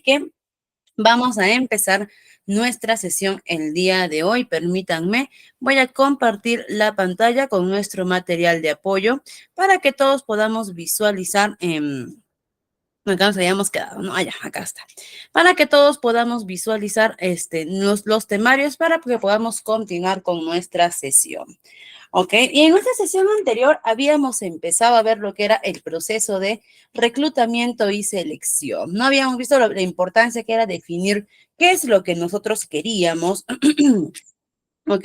que vamos a empezar nuestra sesión el día de hoy. Permítanme, voy a compartir la pantalla con nuestro material de apoyo para que todos podamos visualizar. Acá nos habíamos quedado, ¿no? Allá, acá está. Para que todos podamos visualizar los temarios para que podamos continuar con nuestra sesión. ¿Ok? Y en nuestra sesión anterior habíamos empezado a ver lo que era el proceso de reclutamiento y selección. No habíamos visto la importancia que era definir qué es lo que nosotros queríamos. ¿Ok?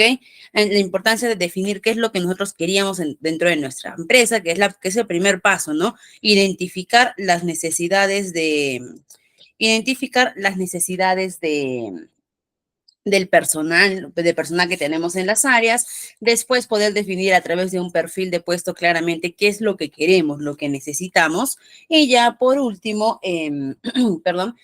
La importancia de definir qué es lo que nosotros queríamos dentro de nuestra empresa, que es el primer paso, ¿no? Identificar las necesidades del personal que tenemos en las áreas, después poder definir a través de un perfil de puesto claramente qué es lo que queremos, lo que necesitamos, y ya por último, perdón,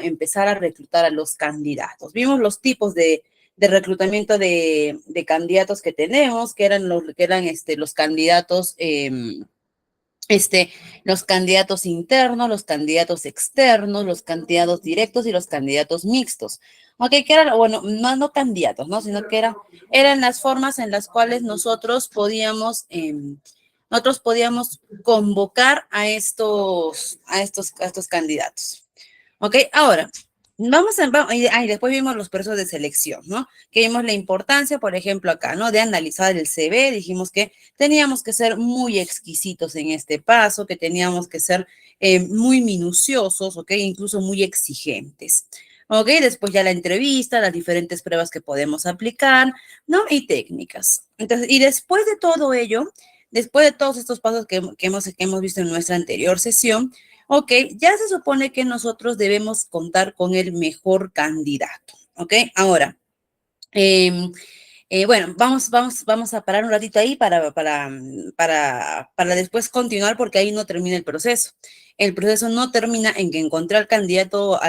empezar a reclutar a los candidatos. Vimos los tipos de reclutamiento de candidatos que tenemos, que eran los candidatos los candidatos internos, los candidatos externos, los candidatos directos y los candidatos mixtos. Ok, que eran, bueno, no candidatos, ¿no? Sino que eran las formas en las cuales nosotros podíamos convocar a estos candidatos. Ok, ahora, después vimos los procesos de selección, ¿no? Que vimos la importancia, por ejemplo, acá, ¿no? De analizar el CV, dijimos que teníamos que ser muy exquisitos en este paso, que teníamos que ser muy minuciosos, ¿ok? Incluso muy exigentes. ¿Ok? Después ya la entrevista, las diferentes pruebas que podemos aplicar, ¿no? Y técnicas. Entonces, y después de todo ello, después de todos estos pasos que hemos visto en nuestra anterior sesión, ok, ya se supone que nosotros debemos contar con el mejor candidato, ¿ok? Ahora, bueno, vamos a parar un ratito ahí para después continuar porque ahí no termina el proceso. El proceso no termina en que encontré al candidato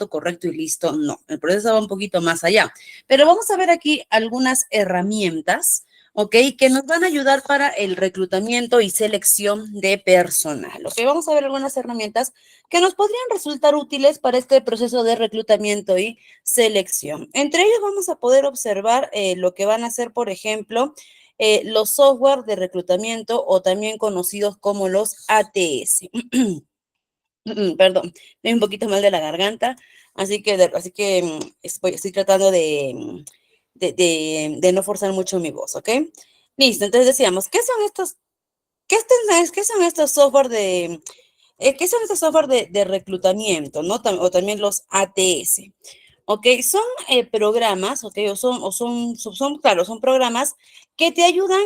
correcto y listo, no. El proceso va un poquito más allá. Pero vamos a ver aquí algunas herramientas, ¿ok? Que nos van a ayudar para el reclutamiento y selección de personal, ¿ok? Vamos a ver algunas herramientas que nos podrían resultar útiles para este proceso de reclutamiento y selección. Entre ellos vamos a poder observar lo que van a ser, por ejemplo, los software de reclutamiento o también conocidos como los ATS. Perdón, estoy un poquito mal de la garganta, así que estoy tratando de no forzar mucho mi voz, ¿ok? Listo, entonces decíamos, qué son estos software qué son estos software de reclutamiento, ¿no? O también los ATS. ¿Ok? Son programas, ¿ok? Claro, son programas que te ayudan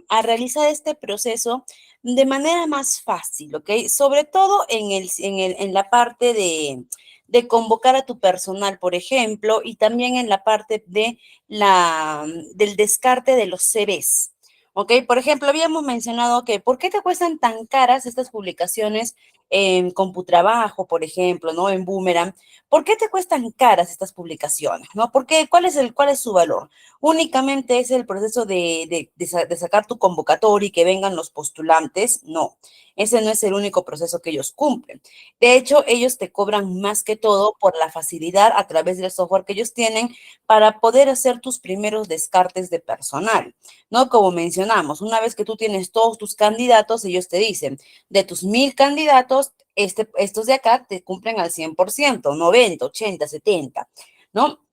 a realizar este proceso de manera más fácil, ¿ok? Sobre todo en la parte de convocar a tu personal, por ejemplo, y también en la parte del descarte de los CVs. ¿Ok? Por ejemplo, habíamos mencionado que, ¿por qué te cuestan tan caras estas publicaciones en Computrabajo, por ejemplo, ¿no? En Boomerang. ¿Por qué te cuestan caras estas publicaciones? ¿No? ¿Cuál es su valor? Únicamente es el proceso de sacar tu convocatoria y que vengan los postulantes. No, ese no es el único proceso que ellos cumplen. De hecho, ellos te cobran más que todo por la facilidad a través del software que ellos tienen para poder hacer tus primeros descartes de personal, ¿no? Como mencionamos, una vez que tú tienes todos tus candidatos, ellos te dicen, de tus 1000 candidatos, estos de acá te cumplen al 100%, 90, 80, 70, ¿no?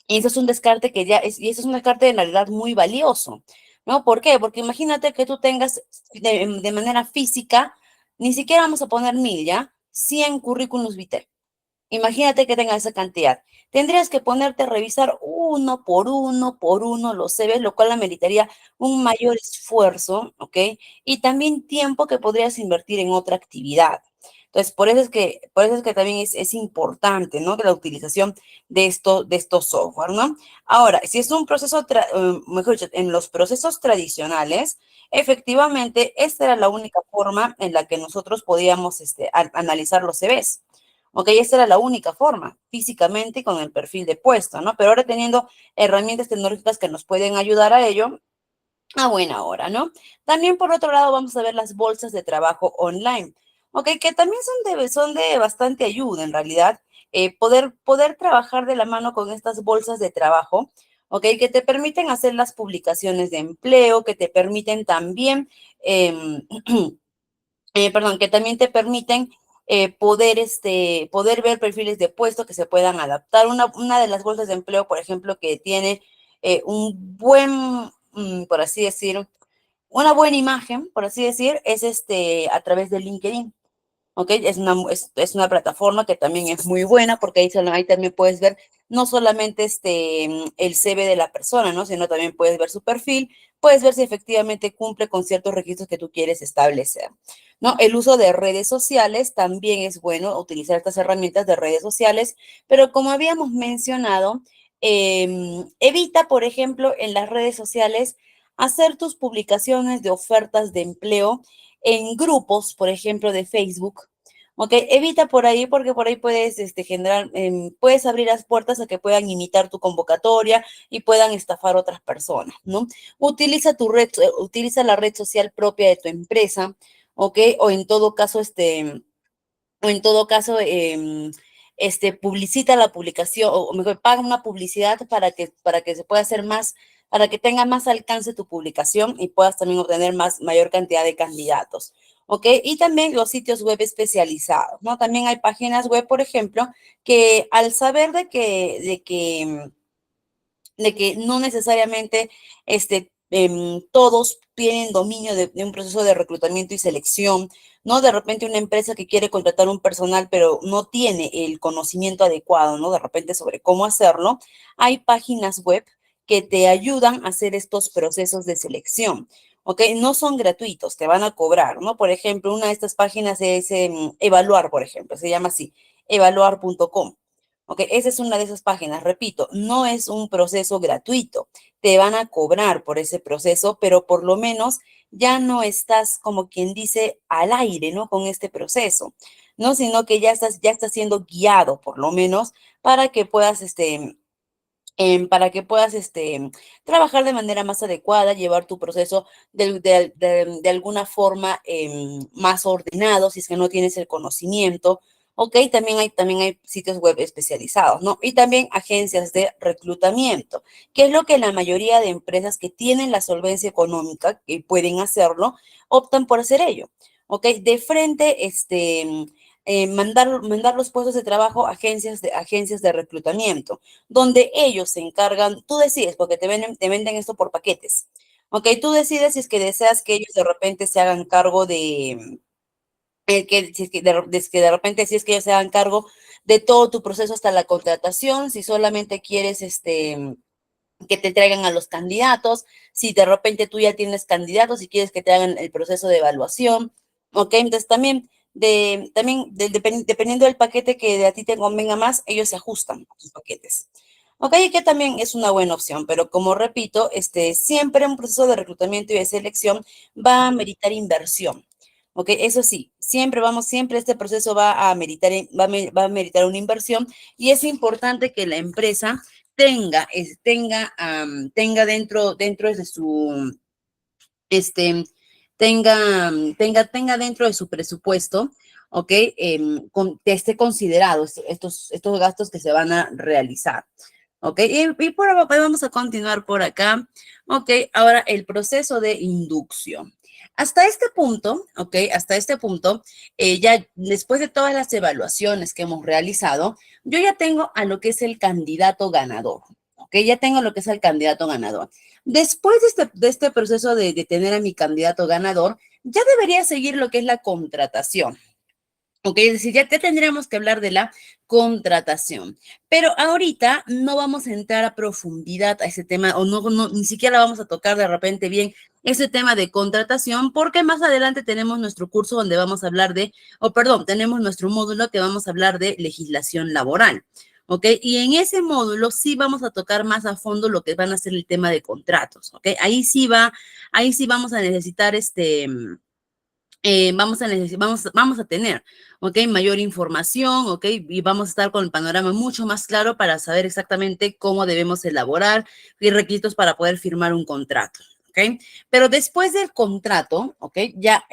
Y eso es un descarte y eso es un descarte en realidad muy valioso, ¿no? ¿Por qué? Porque imagínate que tú tengas de manera física, ni siquiera vamos a poner 1000, ¿ya? 100 currículums vitae. Imagínate que tengas esa cantidad. Tendrías que ponerte a revisar por uno los CVs, lo cual ameritaría un mayor esfuerzo, ¿ok? Y también tiempo que podrías invertir en otra actividad. Entonces, por eso es que también es importante, ¿no? Que la utilización de estos software, ¿no? Ahora, si es un proceso, mejor dicho, en los procesos tradicionales, efectivamente, esta era la única forma en la que nosotros podíamos analizar los CVs. Ok, esa era la única forma, físicamente con el perfil de puesto, ¿no? Pero ahora teniendo herramientas tecnológicas que nos pueden ayudar a ello, a buena hora, ¿no? También por otro lado vamos a ver las bolsas de trabajo online. ¿ok? Que también son de bastante ayuda en realidad, poder trabajar de la mano con estas bolsas de trabajo, ¿ok? Que te permiten hacer las publicaciones de empleo, que te permiten también, em, perdón, que también te permiten poder ver perfiles de puesto que se puedan adaptar. Una de las bolsas de empleo, por ejemplo, que tiene un buen, por así decir, una buena imagen, por así decir, es a través de LinkedIn. ¿Ok? Es una plataforma que también es muy buena porque ahí también puedes ver no solamente el CV de la persona, ¿no? Sino también puedes ver su perfil, puedes ver si efectivamente cumple con ciertos requisitos que tú quieres establecer, ¿no? El uso de redes sociales también es bueno, utilizar estas herramientas de redes sociales, pero como habíamos mencionado, evita, por ejemplo, en las redes sociales hacer tus publicaciones de ofertas de empleo en grupos, por ejemplo, de Facebook. Ok, evita por ahí porque por ahí puedes generar, puedes abrir las puertas a que puedan imitar tu convocatoria y puedan estafar otras personas, ¿no? Utiliza la red social propia de tu empresa, ok, o en todo caso, publicita la publicación, o mejor, paga una publicidad para que se pueda hacer más, para que tenga más alcance tu publicación y puedas también obtener mayor cantidad de candidatos. ¿Ok? Y también los sitios web especializados, ¿no? También hay páginas web, por ejemplo, que al saber de que no necesariamente todos tienen dominio de un proceso de reclutamiento y selección, ¿no? De repente una empresa que quiere contratar un personal, pero no tiene el conocimiento adecuado, ¿no? De repente sobre cómo hacerlo, hay páginas web que te ayudan a hacer estos procesos de selección. ¿Ok? No son gratuitos, te van a cobrar, ¿no? Por ejemplo, una de estas páginas es Evaluar, por ejemplo, se llama así, evaluar.com. Ok, esa es una de esas páginas. Repito, no es un proceso gratuito. Te van a cobrar por ese proceso, pero por lo menos ya no estás como quien dice al aire, ¿no? Con este proceso, ¿no? Sino que ya estás siendo guiado, por lo menos, para que puedas, para que puedas trabajar de manera más adecuada, llevar tu proceso de alguna forma más ordenado, si es que no tienes el conocimiento. Ok, también hay sitios web especializados, ¿no? Y también agencias de reclutamiento, que es lo que la mayoría de empresas que tienen la solvencia económica, que pueden hacerlo, optan por hacer ello. Ok, de frente, mandar los puestos de trabajo a agencias de reclutamiento donde ellos se encargan, tú decides, porque te venden esto por paquetes. Ok, tú decides si es que deseas que ellos de repente se hagan cargo si es que de repente si es que ellos se hagan cargo de todo tu proceso hasta la contratación, si solamente quieres que te traigan a los candidatos, si de repente tú ya tienes candidatos y quieres que te hagan el proceso de evaluación, ok, entonces dependiendo del paquete que de a ti te convenga más, ellos se ajustan a tus paquetes. Ok, que también es una buena opción, pero como repito, siempre un proceso de reclutamiento y de selección va a meritar inversión. Ok, eso sí, siempre este proceso va a meritar, va a meritar una inversión y es importante que la empresa tenga dentro de su, este, tenga dentro de su presupuesto, ¿ok? Que esté considerado estos gastos que se van a realizar. ¿Ok? Y por ahora vamos a continuar por acá. ¿Ok? Ahora el proceso de inducción. Hasta este punto, ¿ok? Hasta este punto, ya después de todas las evaluaciones que hemos realizado, yo ya tengo a lo que es el candidato ganador. ¿Ok? Ya tengo lo que es el candidato ganador. Después de este proceso de tener a mi candidato ganador, ya debería seguir lo que es la contratación. Ok, es decir, ya tendríamos que hablar de la contratación, pero ahorita no vamos a entrar a profundidad a ese tema o ni siquiera vamos a tocar de repente bien ese tema de contratación porque más adelante tenemos nuestro curso donde vamos a hablar tenemos nuestro módulo que vamos a hablar de legislación laboral. ¿Ok? Y en ese módulo sí vamos a tocar más a fondo lo que van a ser el tema de contratos, ¿ok? Ahí sí vamos a necesitar vamos a tener, ¿ok? Mayor información, ¿ok? Y vamos a estar con el panorama mucho más claro para saber exactamente cómo debemos elaborar y requisitos para poder firmar un contrato. ¿ok? Pero después del contrato, ¿ok? Ya,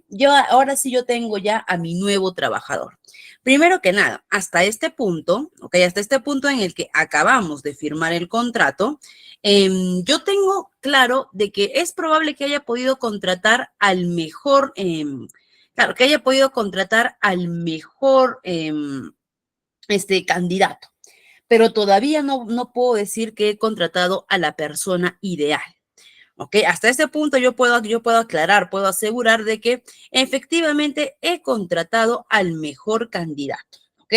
yo ahora sí yo tengo ya a mi nuevo trabajador. Primero que nada, hasta este punto, ¿ok? Hasta este punto en el que acabamos de firmar el contrato, yo tengo claro de que es probable que haya podido contratar al mejor, claro, que haya podido contratar al mejor, candidato, pero todavía no puedo decir que he contratado a la persona ideal. ¿Ok? Hasta ese punto yo puedo aclarar, puedo asegurar de que efectivamente he contratado al mejor candidato. ¿Ok?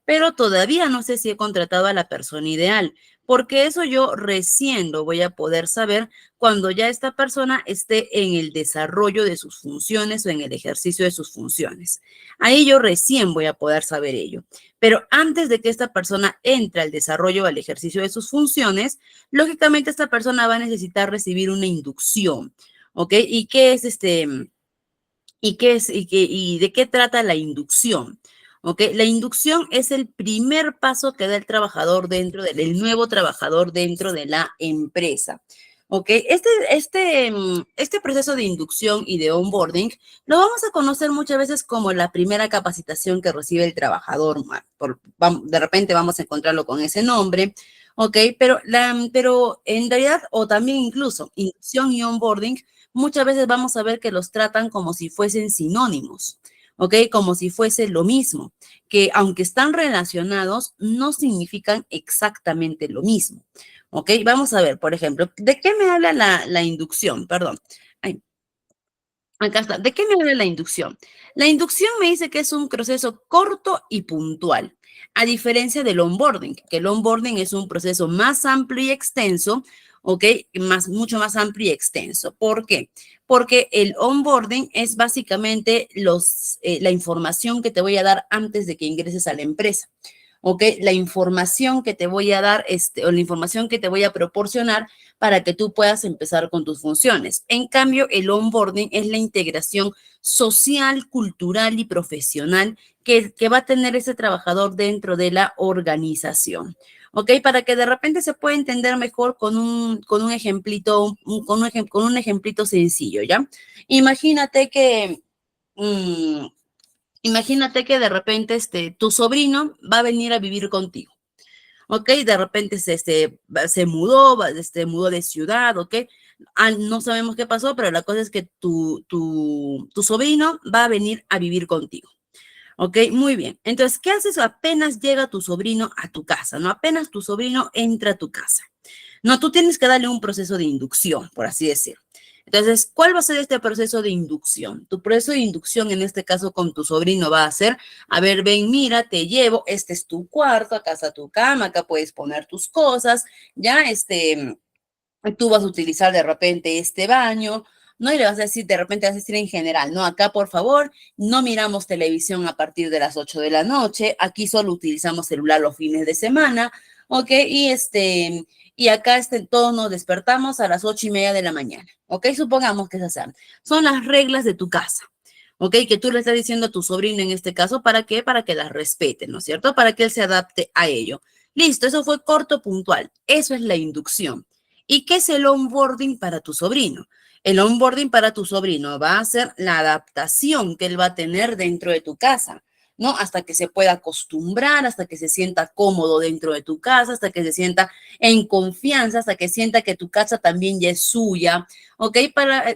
Pero todavía no sé si he contratado a la persona ideal, porque eso yo recién lo voy a poder saber cuando ya esta persona esté en el desarrollo de sus funciones o en el ejercicio de sus funciones. Ahí yo recién voy a poder saber ello. Pero antes de que esta persona entre al desarrollo o al ejercicio de sus funciones, lógicamente esta persona va a necesitar recibir una inducción, ¿ok? ¿Y qué es y de qué trata la inducción? ¿Ok? La inducción es el primer paso que da el trabajador el nuevo trabajador dentro de la empresa. ¿Ok? Este proceso de inducción y de onboarding lo vamos a conocer muchas veces como la primera capacitación que recibe el trabajador. De repente vamos a encontrarlo con ese nombre, ¿ok? Pero en realidad, o también incluso, inducción y onboarding muchas veces vamos a ver que los tratan como si fuesen sinónimos, ¿ok? Como si fuese lo mismo, que aunque están relacionados, no significan exactamente lo mismo, ¿ok? Vamos a ver, por ejemplo, ¿de qué me habla la inducción? Perdón. Ay, acá está. ¿De qué me habla la inducción? La inducción me dice que es un proceso corto y puntual, a diferencia del onboarding, que el onboarding es un proceso más amplio y extenso, ¿ok? Mucho más amplio y extenso. ¿Por qué? Porque el onboarding es básicamente la información que te voy a dar antes de que ingreses a la empresa. ¿Ok? La información que te voy a dar, o la información que te voy a proporcionar para que tú puedas empezar con tus funciones. En cambio, el onboarding es la integración social, cultural y profesional que va a tener ese trabajador dentro de la organización. ¿Ok? Para que de repente se pueda entender mejor con un ejemplito, con un ejemplito sencillo, ¿ya? Imagínate que... mmm, Imagínate que de repente tu sobrino va a venir a vivir contigo, ¿ok? De repente se mudó, mudó de ciudad, ¿ok? No sabemos qué pasó, pero la cosa es que tu sobrino va a venir a vivir contigo, ¿ok? Muy bien. Entonces, ¿qué haces apenas llega tu sobrino a tu casa? ¿No? Apenas tu sobrino entra a tu casa. No, tú tienes que darle un proceso de inducción, por así decirlo. Entonces, ¿cuál va a ser este proceso de inducción? Tu proceso de inducción, en este caso con tu sobrino, va a ser, a ver, ven, mira, te llevo, este es tu cuarto, acá está tu cama, acá puedes poner tus cosas, ya, tú vas a utilizar de repente este baño, ¿no? Y le vas a decir, de repente vas a decir en general, ¿no? Acá, por favor, no miramos televisión a partir de las 8 de la noche, aquí solo utilizamos celular los fines de semana, ¿ok? Y acá todos nos despertamos a las 8:30 de la mañana, ¿ok? Supongamos que esas son las reglas de tu casa. ¿Ok? Que tú le estás diciendo a tu sobrino en este caso, ¿para qué? Para que las respete, ¿no es cierto? Para que él se adapte a ello. Listo, eso fue corto, puntual. Eso es la inducción. ¿Y qué es el onboarding para tu sobrino? El onboarding para tu sobrino va a ser la adaptación que él va a tener dentro de tu casa, ¿no? Hasta que se pueda acostumbrar, hasta que se sienta cómodo dentro de tu casa, hasta que se sienta en confianza, hasta que sienta que tu casa también ya es suya, ¿ok?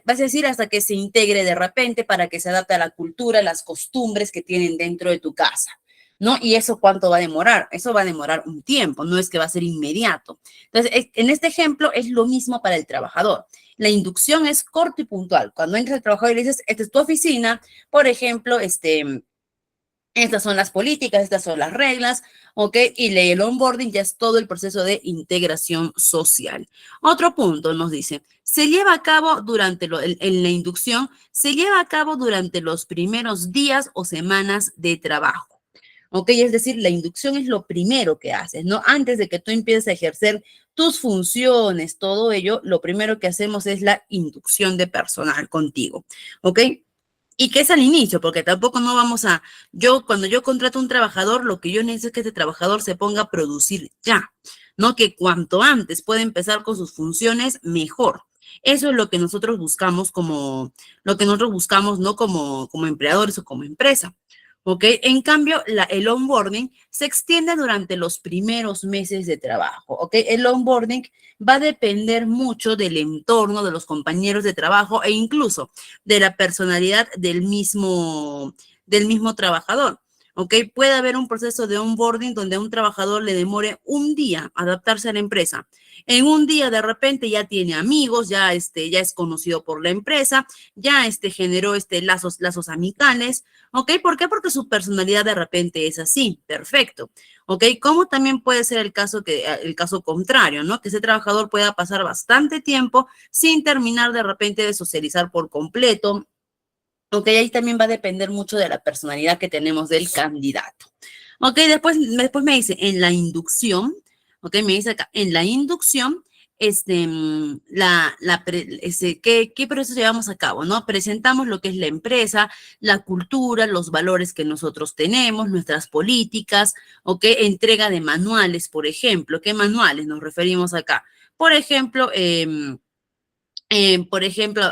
Vas a decir, hasta que se integre de repente, para que se adapte a la cultura, las costumbres que tienen dentro de tu casa. ¿No? ¿Y eso cuánto va a demorar? Eso va a demorar un tiempo, no es que va a ser inmediato. Entonces, en este ejemplo es lo mismo para el trabajador. La inducción es corto y puntual. Cuando entras al trabajador y le dices, esta es tu oficina, por ejemplo, estas son las políticas, estas son las reglas, ¿ok? Y el onboarding ya es todo el proceso de integración social. Otro punto nos dice, se lleva a cabo en la inducción, se lleva a cabo durante los primeros días o semanas de trabajo. ¿Ok? Es decir, la inducción es lo primero que haces, ¿no? Antes de que tú empieces a ejercer tus funciones, todo ello, lo primero que hacemos es la inducción de personal contigo, ¿ok? Y que es al inicio, porque tampoco no vamos a, cuando yo contrato a un trabajador, lo que yo necesito es que este trabajador se ponga a producir ya, ¿no? Que cuanto antes pueda empezar con sus funciones, mejor. Eso es lo que nosotros buscamos ¿no? Como empleadores o como empresa. ¿Ok? En cambio, el onboarding se extiende durante los primeros meses de trabajo. ¿Ok? El onboarding va a depender mucho del entorno, de los compañeros de trabajo e incluso de la personalidad del mismo trabajador. ¿Ok? Puede haber un proceso de onboarding donde a un trabajador le demore un día adaptarse a la empresa. En un día de repente ya tiene amigos, ya es conocido por la empresa, ya generó lazos amicales. ¿Ok? ¿Por qué? Porque su personalidad de repente es así. Perfecto. ¿Ok? Como también puede ser el caso contrario, ¿no? Que ese trabajador pueda pasar bastante tiempo sin terminar de repente de socializar por completo. Ok, ahí también va a depender mucho de la personalidad que tenemos del candidato. Ok, después me dice, en la inducción, ok, me dice acá, en la inducción, ¿qué proceso llevamos a cabo? ¿No? Presentamos lo que es la empresa, la cultura, los valores que nosotros tenemos, nuestras políticas, ok, entrega de manuales, por ejemplo. ¿Qué manuales nos referimos acá? Por ejemplo,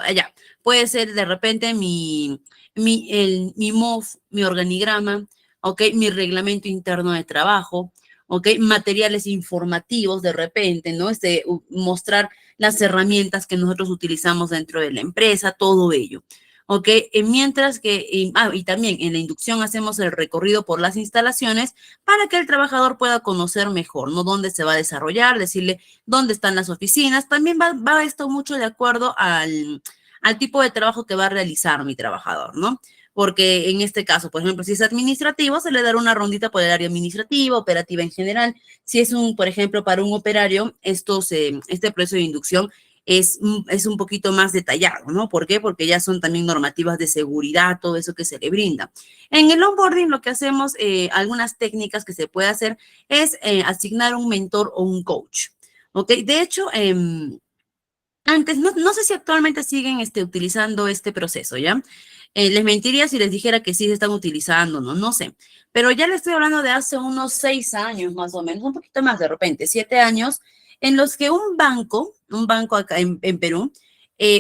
allá, puede ser de repente mi MOF, mi organigrama, ¿ok? Mi reglamento interno de trabajo, ¿ok? Materiales informativos de repente, ¿no? Mostrar las herramientas que nosotros utilizamos dentro de la empresa, todo ello. ¿Ok? Y también en la inducción hacemos el recorrido por las instalaciones para que el trabajador pueda conocer mejor, ¿no? Dónde se va a desarrollar, decirle dónde están las oficinas. También va esto mucho de acuerdo al tipo de trabajo que va a realizar mi trabajador, ¿no? Porque en este caso, por ejemplo, si es administrativo, se le dará una rondita por el área administrativa, operativa en general. Si es por ejemplo, para un operario, este proceso de inducción es un poquito más detallado, ¿no? ¿Por qué? Porque ya son también normativas de seguridad, todo eso que se le brinda. En el onboarding lo que hacemos, algunas técnicas que se puede hacer es asignar un mentor o un coach. ¿Ok? De hecho, antes, no sé si actualmente siguen utilizando este proceso, ¿ya? Les mentiría si les dijera que sí se están utilizando, no sé. Pero ya les estoy hablando de hace unos 6 años más o menos, un poquito más de repente, 7 años, en los que un banco acá en Perú,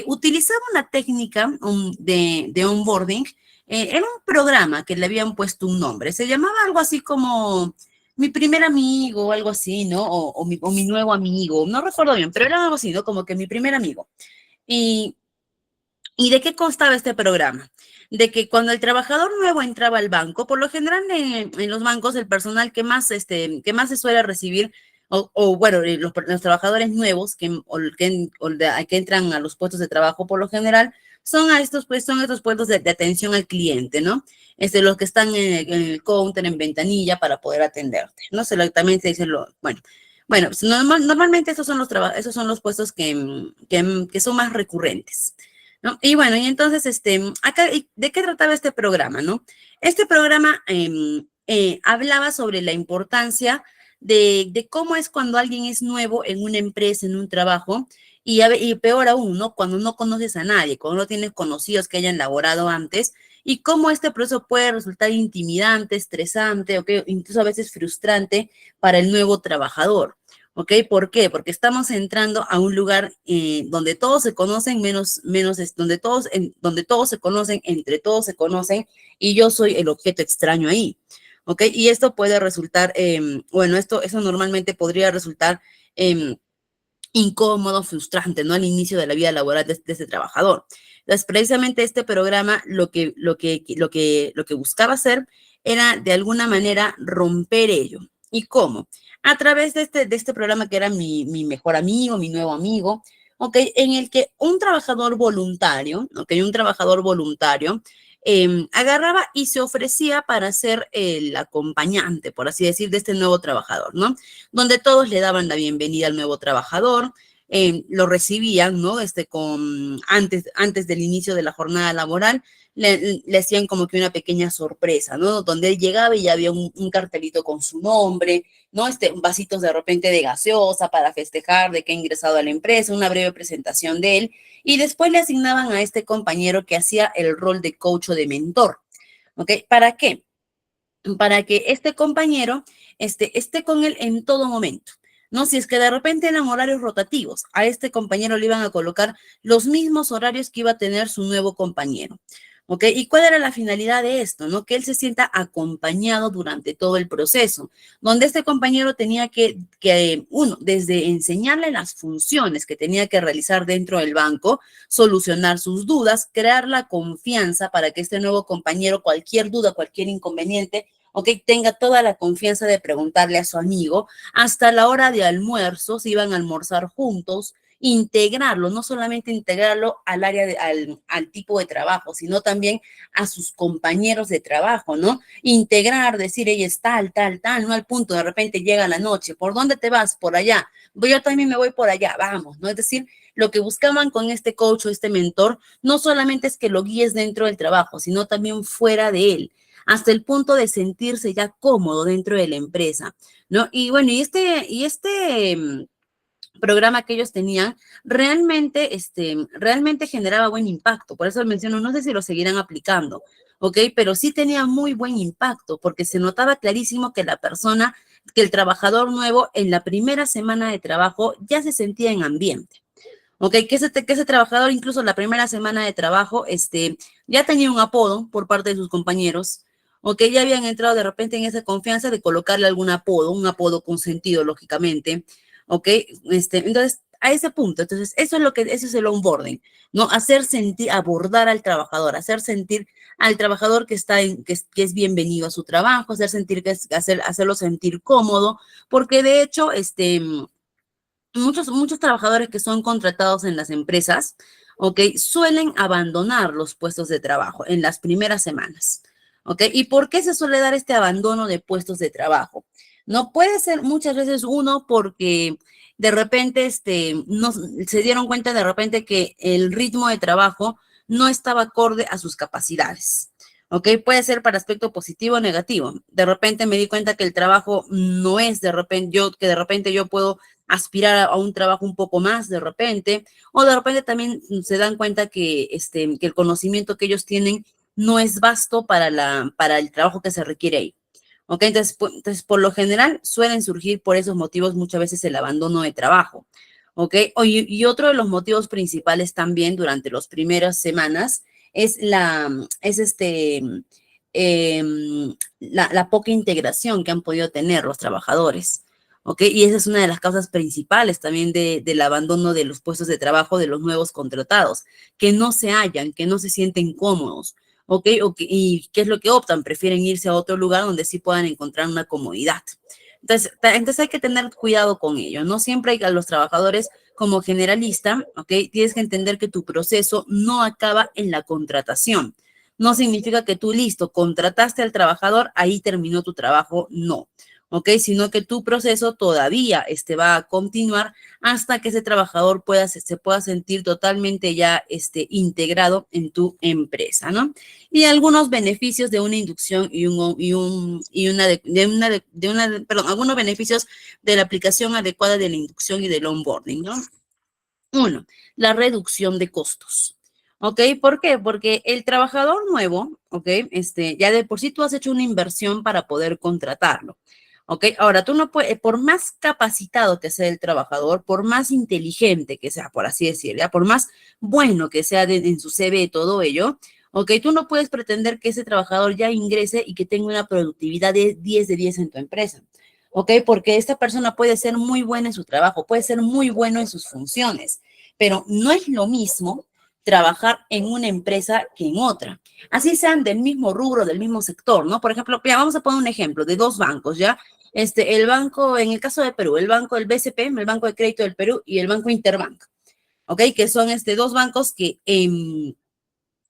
utilizaba una técnica de onboarding. Era un programa que le habían puesto un nombre. Se llamaba algo así como mi primer amigo o algo así, ¿no? O mi nuevo amigo, no recuerdo bien, pero era algo así, ¿no? Como que mi primer amigo. Y, ¿Y de qué constaba este programa? De que cuando el trabajador nuevo entraba al banco, por lo general en los bancos el personal que más se suele recibir, bueno, los trabajadores nuevos que entran a los puestos de trabajo, por lo general, son estos puestos de atención al cliente, ¿no? Los que están en el counter, en ventanilla, para poder atenderte, ¿no? También se dice bueno, pues normalmente esos son los puestos que son más recurrentes. ¿No? Y bueno, y entonces, acá, ¿de qué trataba este programa, no? Este programa hablaba sobre la importancia de cómo es cuando alguien es nuevo en una empresa, en un trabajo, y peor aún, ¿no? Cuando no conoces a nadie, cuando no tienes conocidos que hayan laborado antes, y cómo este proceso puede resultar intimidante, estresante, o que incluso a veces frustrante para el nuevo trabajador. ¿Ok? ¿Por qué? Porque estamos entrando a un lugar donde todos se conocen, donde todos se conocen, entre todos se conocen, y yo soy el objeto extraño ahí. ¿Ok? Y esto puede resultar, bueno, eso normalmente podría resultar incómodo, frustrante, ¿no? Al inicio de la vida laboral de ese trabajador. Entonces, precisamente este programa lo que buscaba hacer era de alguna manera romper ello. ¿Y cómo? A través de este programa que era mi mejor amigo, mi nuevo amigo, ¿ok? En el que un trabajador voluntario, ¿ok? Un trabajador voluntario agarraba y se ofrecía para ser el acompañante, por así decir, de este nuevo trabajador, ¿no? Donde todos le daban la bienvenida al nuevo trabajador, lo recibían, ¿no? Antes del inicio de la jornada laboral, le hacían como que una pequeña sorpresa, ¿no? Donde él llegaba y ya había un cartelito con su nombre, ¿no? Vasitos de repente de gaseosa para festejar de que ha ingresado a la empresa, una breve presentación de él, y después le asignaban a este compañero que hacía el rol de coach o de mentor, ¿ok? ¿Para qué? Para que este compañero esté con él en todo momento. ¿no? Si es que de repente eran horarios rotativos, a este compañero le iban a colocar los mismos horarios que iba a tener su nuevo compañero. ¿Ok? ¿Y cuál era la finalidad de esto? ¿No? Que él se sienta acompañado durante todo el proceso, donde este compañero tenía uno, desde enseñarle las funciones que tenía que realizar dentro del banco, solucionar sus dudas, crear la confianza para que este nuevo compañero, cualquier duda, cualquier inconveniente, ¿ok? Tenga toda la confianza de preguntarle a su amigo. Hasta la hora de almuerzo, se iban a almorzar juntos, integrarlo, no solamente integrarlo al área, al tipo de trabajo, sino también a sus compañeros de trabajo, ¿no? Integrar, decir, ella es tal, tal, tal, no al punto, de repente llega la noche, ¿por dónde te vas? Por allá. Yo también me voy por allá, vamos, ¿no? Es decir, lo que buscaban con este coach o este mentor no solamente es que lo guíes dentro del trabajo, sino también fuera de él, hasta el punto de sentirse ya cómodo dentro de la empresa, ¿no? Y bueno, y este programa que ellos tenían realmente generaba buen impacto. Por eso menciono, no sé si lo seguirán aplicando, ¿ok? Pero sí tenía muy buen impacto porque se notaba clarísimo que la persona, que el trabajador nuevo en la primera semana de trabajo ya se sentía en ambiente. ¿Ok? Que ese trabajador, incluso la primera semana de trabajo, ya tenía un apodo por parte de sus compañeros, ¿ok? Ya habían entrado de repente en esa confianza de colocarle algún apodo, un apodo con sentido, lógicamente, ¿ok? Entonces, a ese punto, entonces, eso es el onboarding, ¿no? Hacer sentir, abordar al trabajador, hacer sentir al trabajador que es bienvenido a su trabajo, hacerlo sentir cómodo, porque de hecho, muchos trabajadores que son contratados en las empresas, ¿ok? Suelen abandonar los puestos de trabajo en las primeras semanas, ¿ok? ¿Y por qué se suele dar este abandono de puestos de trabajo? No puede ser muchas veces uno porque de repente no, se dieron cuenta de repente que el ritmo de trabajo no estaba acorde a sus capacidades. ¿Ok? Puede ser para aspecto positivo o negativo. De repente me di cuenta que el trabajo no es que de repente yo puedo aspirar a un trabajo un poco más de repente, o de repente también se dan cuenta que el conocimiento que ellos tienen no es vasto para el trabajo que se requiere ahí. ¿Ok? Entonces, por lo general, suelen surgir por esos motivos muchas veces el abandono de trabajo. ¿Ok? Y otro de los motivos principales también durante las primeras semanas es la poca integración que han podido tener los trabajadores. ¿Ok? Y esa es una de las causas principales también del abandono de los puestos de trabajo de los nuevos contratados, que no se hallan, que no se sienten cómodos. ¿Ok? ¿Y qué es lo que optan? Prefieren irse a otro lugar donde sí puedan encontrar una comodidad. Entonces hay que tener cuidado con ello. No siempre hay a los trabajadores como generalista, ¿ok? Tienes que entender que tu proceso no acaba en la contratación. No significa que tú, listo, contrataste al trabajador, ahí terminó tu trabajo, no. ¿Ok? Sino que tu proceso todavía va a continuar hasta que ese trabajador se pueda sentir totalmente ya integrado en tu empresa, ¿no? Y algunos beneficios de una inducción perdón, algunos beneficios de la aplicación adecuada de la inducción y del onboarding, ¿no? Uno, la reducción de costos. ¿Ok? ¿Por qué? Porque el trabajador nuevo, ¿ok? Ya de por sí tú has hecho una inversión para poder contratarlo. ¿Ok? Ahora, tú no puedes, por más capacitado que sea el trabajador, por más inteligente que sea, por así decirlo, ¿ya? Por más bueno que sea en su CV todo ello, ¿ok? Tú no puedes pretender que ese trabajador ya ingrese y que tenga una productividad de 10 de 10 en tu empresa. ¿Ok? Porque esta persona puede ser muy buena en su trabajo, puede ser muy bueno en sus funciones, pero no es lo mismo trabajar en una empresa que en otra. Así sean del mismo rubro, del mismo sector, ¿no? Por ejemplo, ya vamos a poner un ejemplo de dos bancos, ¿ya? El banco, en el caso de Perú, el banco del BCP, el Banco de Crédito del Perú y el Banco Interbank, ¿ok? Que son dos bancos que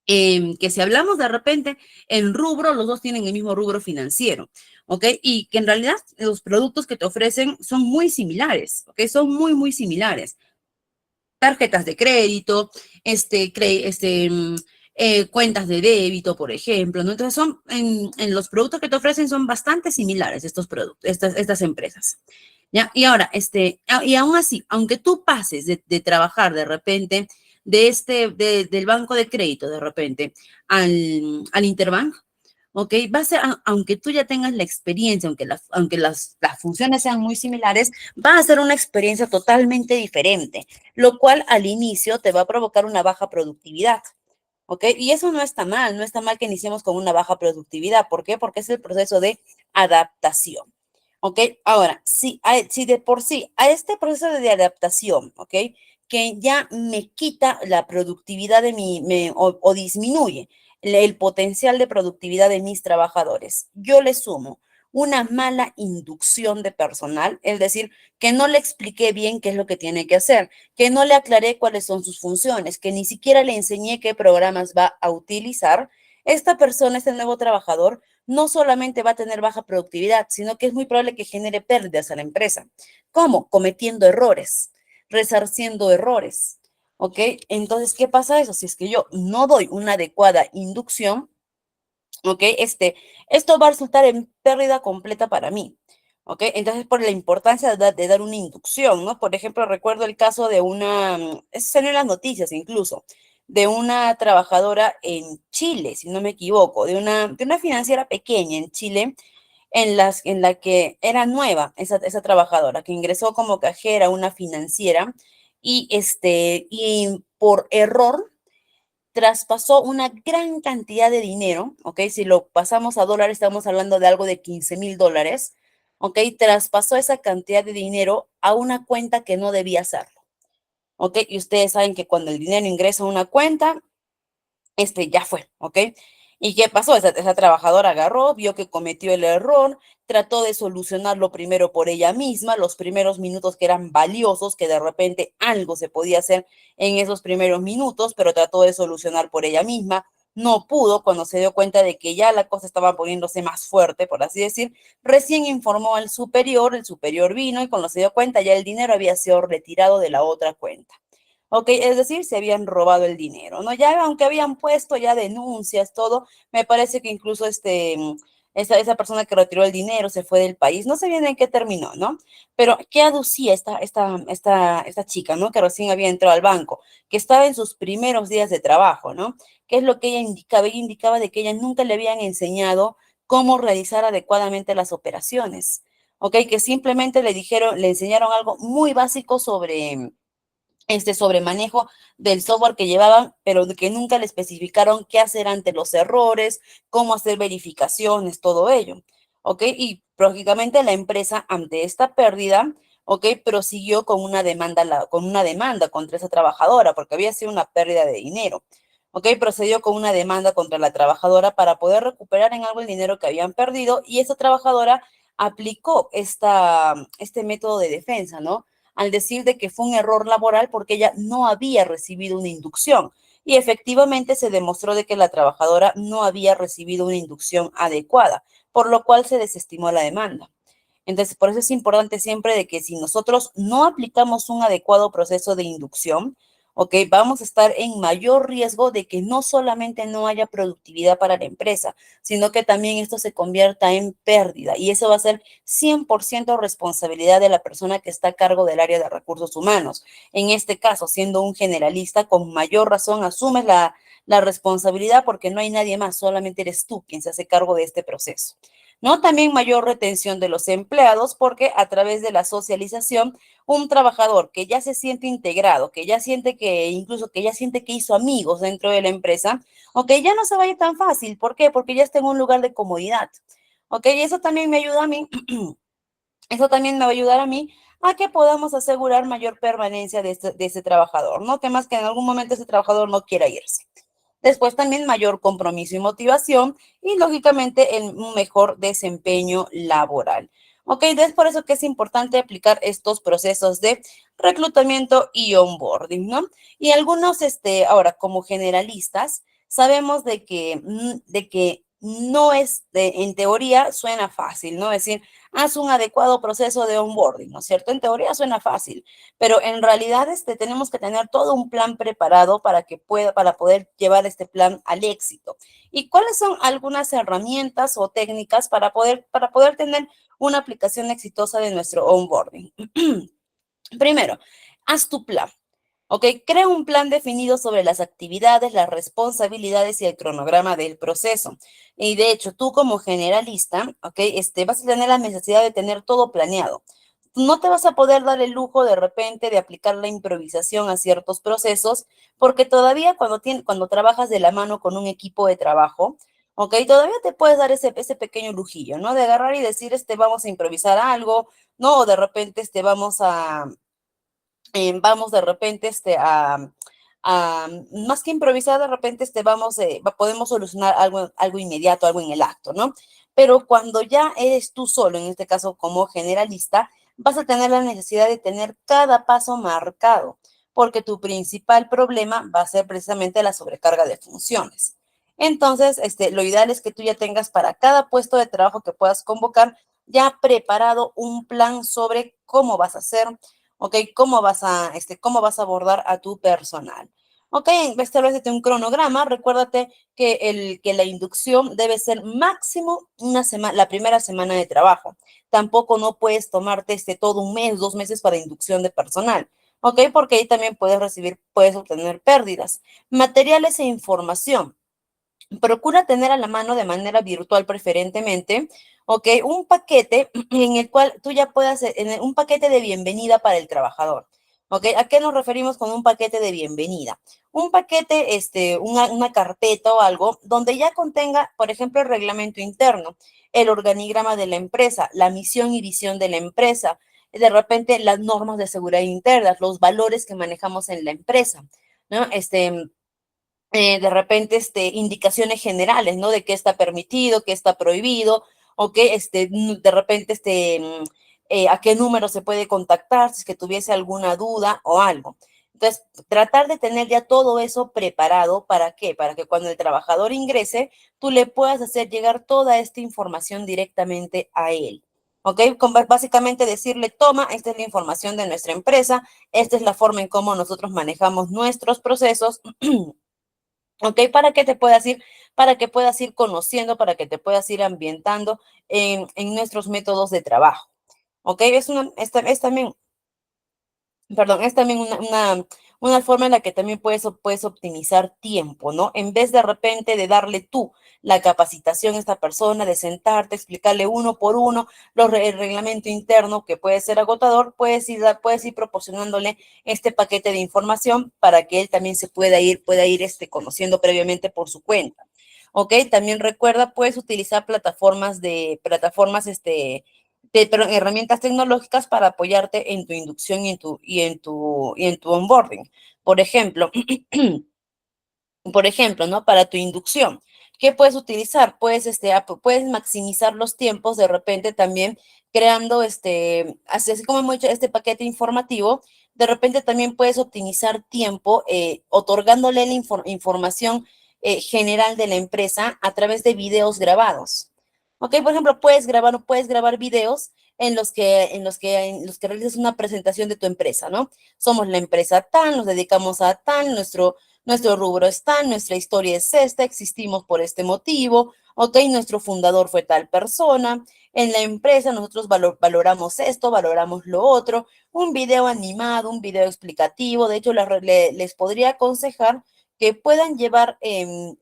si hablamos de repente en rubro, los dos tienen el mismo rubro financiero, ¿ok? Y que en realidad los productos que te ofrecen son muy similares, ¿ok? Son muy, muy similares. Tarjetas de crédito, cuentas de débito, por ejemplo, ¿no? Entonces en los productos que te ofrecen son bastante similares estos productos, estas empresas. ¿Ya? Y ahora, y aún así, aunque tú pases de trabajar de repente del banco de crédito de repente al Interbank, ¿ok? Va a ser, aunque tú ya tengas la experiencia, aunque las funciones sean muy similares, va a ser una experiencia totalmente diferente, lo cual al inicio te va a provocar una baja productividad. ¿Ok? Y eso no está mal, no está mal que iniciemos con una baja productividad. ¿Por qué? Porque es el proceso de adaptación. ¿Ok? Ahora, si de por sí a este proceso de adaptación, ¿ok? Que ya me quita la productividad de o disminuye el potencial de productividad de mis trabajadores, yo le sumo una mala inducción de personal, es decir, que no le expliqué bien qué es lo que tiene que hacer, que no le aclaré cuáles son sus funciones, que ni siquiera le enseñé qué programas va a utilizar, esta persona, este nuevo trabajador, no solamente va a tener baja productividad, sino que es muy probable que genere pérdidas a la empresa. ¿Cómo? Cometiendo errores, resarciendo errores. ¿Ok? Entonces, ¿qué pasa eso? Si es que yo no doy una adecuada inducción, ¿ok? Esto va a resultar en pérdida completa para mí. ¿Ok? Entonces, por la importancia de dar una inducción, ¿no? Por ejemplo, recuerdo el caso de eso salió en las noticias incluso, de una trabajadora en Chile, si no me equivoco, de una financiera pequeña en Chile, en la que era nueva esa trabajadora, que ingresó como cajera a una financiera y por error traspasó una gran cantidad de dinero, ¿ok? Si lo pasamos a dólares, estamos hablando de algo de $15,000, ¿ok? Traspasó esa cantidad de dinero a una cuenta que no debía hacerlo, ¿ok? Y ustedes saben que cuando el dinero ingresa a una cuenta, ya fue, ¿ok? ¿Y qué pasó? Esa trabajadora agarró, vio que cometió el error, trató de solucionarlo primero por ella misma, los primeros minutos que eran valiosos, que de repente algo se podía hacer en esos primeros minutos, pero trató de solucionar por ella misma. No pudo cuando se dio cuenta de que ya la cosa estaba poniéndose más fuerte, por así decir. Recién informó al superior, el superior vino y cuando se dio cuenta ya el dinero había sido retirado de la otra cuenta. Ok, es decir, se habían robado el dinero, ¿no? Ya, aunque habían puesto ya denuncias, todo, me parece que incluso esa persona que retiró el dinero se fue del país, no sé bien en qué terminó, ¿no? Pero, ¿qué aducía esta chica, ¿no? Que recién había entrado al banco, que estaba en sus primeros días de trabajo, ¿no? ¿Qué es lo que ella indicaba? Ella indicaba de que ella nunca le habían enseñado cómo realizar adecuadamente las operaciones, ¿ok? Que simplemente le enseñaron algo muy básico sobre manejo del software que llevaban, pero que nunca le especificaron qué hacer ante los errores, cómo hacer verificaciones, todo ello. ¿Ok? Y lógicamente la empresa, ante esta pérdida, ¿ok? Prosiguió con una demanda contra esa trabajadora, porque había sido una pérdida de dinero. ¿Ok? Procedió con una demanda contra la trabajadora para poder recuperar en algo el dinero que habían perdido y esa trabajadora aplicó este método de defensa, ¿no? Al decir de que fue un error laboral porque ella no había recibido una inducción. Y efectivamente se demostró de que la trabajadora no había recibido una inducción adecuada, por lo cual se desestimó la demanda. Entonces, por eso es importante siempre de que si nosotros no aplicamos un adecuado proceso de inducción, ¿ok? Vamos a estar en mayor riesgo de que no solamente no haya productividad para la empresa, sino que también esto se convierta en pérdida. Y eso va a ser 100% responsabilidad de la persona que está a cargo del área de recursos humanos. En este caso, siendo un generalista, con mayor razón asumes la responsabilidad porque no hay nadie más, solamente eres tú quien se hace cargo de este proceso. ¿No? También mayor retención de los empleados porque a través de la socialización, un trabajador que ya se siente integrado, que ya siente que incluso que ya siente que hizo amigos dentro de la empresa, ok, ya no se va a ir tan fácil. ¿Por qué? Porque ya está en un lugar de comodidad. Ok, y eso también me ayuda a mí, eso también me va a ayudar a mí a que podamos asegurar mayor permanencia de ese trabajador, ¿no? Que más que en algún momento ese trabajador no quiera irse. Después también mayor compromiso y motivación y lógicamente un mejor desempeño laboral. Ok, es por eso que es importante aplicar estos procesos de reclutamiento y onboarding, ¿no? Y algunos, ahora, como generalistas, sabemos de que no es, en teoría, suena fácil, ¿no? Es decir, haz un adecuado proceso de onboarding, ¿no es cierto? En teoría suena fácil, pero en realidad tenemos que tener todo un plan preparado para poder llevar este plan al éxito. ¿Y cuáles son algunas herramientas o técnicas para poder tener una aplicación exitosa de nuestro onboarding? Primero, haz tu plan. ¿Ok? Crea un plan definido sobre las actividades, las responsabilidades y el cronograma del proceso. Y de hecho, tú como generalista, ¿ok? Vas a tener la necesidad de tener todo planeado. No te vas a poder dar el lujo de repente de aplicar la improvisación a ciertos procesos, porque todavía cuando trabajas de la mano con un equipo de trabajo, ¿ok? Todavía te puedes dar ese pequeño lujillo, ¿no? De agarrar y decir, vamos a improvisar algo, ¿no? O de repente, vamos de repente más que improvisar, de repente podemos solucionar algo inmediato, algo en el acto, ¿no? Pero cuando ya eres tú solo, en este caso como generalista, vas a tener la necesidad de tener cada paso marcado, porque tu principal problema va a ser precisamente la sobrecarga de funciones. Entonces, lo ideal es que tú ya tengas para cada puesto de trabajo que puedas convocar, ya preparado un plan sobre cómo vas a hacer, ¿ok? ¿Cómo vas a abordar a tu personal? ¿Ok? Establecete un cronograma. Recuérdate que la inducción debe ser máximo una semana, la primera semana de trabajo. Tampoco no puedes tomarte todo un mes, 2 meses para inducción de personal. ¿Ok? Porque ahí también puedes obtener pérdidas. Materiales e información. Procura tener a la mano de manera virtual preferentemente, ¿ok? Un paquete en el cual tú ya puedas, un paquete de bienvenida para el trabajador, ¿ok? ¿A qué nos referimos con un paquete de bienvenida? Un paquete, una carpeta o algo donde ya contenga, por ejemplo, el reglamento interno, el organigrama de la empresa, la misión y visión de la empresa, de repente las normas de seguridad internas, los valores que manejamos en la empresa, ¿no? De repente, indicaciones generales, ¿no? De qué está permitido, qué está prohibido, o qué, de repente, a qué número se puede contactar si es que tuviese alguna duda o algo. Entonces, tratar de tener ya todo eso preparado, ¿para qué? Para que cuando el trabajador ingrese, tú le puedas hacer llegar toda esta información directamente a él. ¿Ok? Básicamente decirle, toma, esta es la información de nuestra empresa, esta es la forma en cómo nosotros manejamos nuestros procesos. ¿Ok? Para que puedas ir conociendo, para que te puedas ir ambientando en nuestros métodos de trabajo. ¿Ok? Es también, perdón, es también una forma en la que también puedes optimizar tiempo, ¿no? En vez de repente de darle tú la capacitación a esta persona, de sentarte, explicarle uno por uno el reglamento interno que puede ser agotador, puedes ir proporcionándole este paquete de información para que él también pueda ir conociendo previamente por su cuenta. ¿Ok? También recuerda, puedes utilizar herramientas tecnológicas para apoyarte en tu inducción y en tu onboarding. Por ejemplo, ¿no? Para tu inducción, ¿qué puedes utilizar? Puedes maximizar los tiempos de repente también creando así como hemos hecho este paquete informativo, de repente también puedes optimizar tiempo otorgándole la información general de la empresa a través de videos grabados. Ok, por ejemplo, puedes grabar videos en los que realizas una presentación de tu empresa, ¿no? Somos la empresa tal, nos dedicamos a tal, nuestro rubro es tal, nuestra historia es esta, existimos por este motivo, ok, nuestro fundador fue tal persona, en la empresa nosotros valoramos esto, valoramos lo otro, un video animado, un video explicativo, de hecho les podría aconsejar que puedan llevar en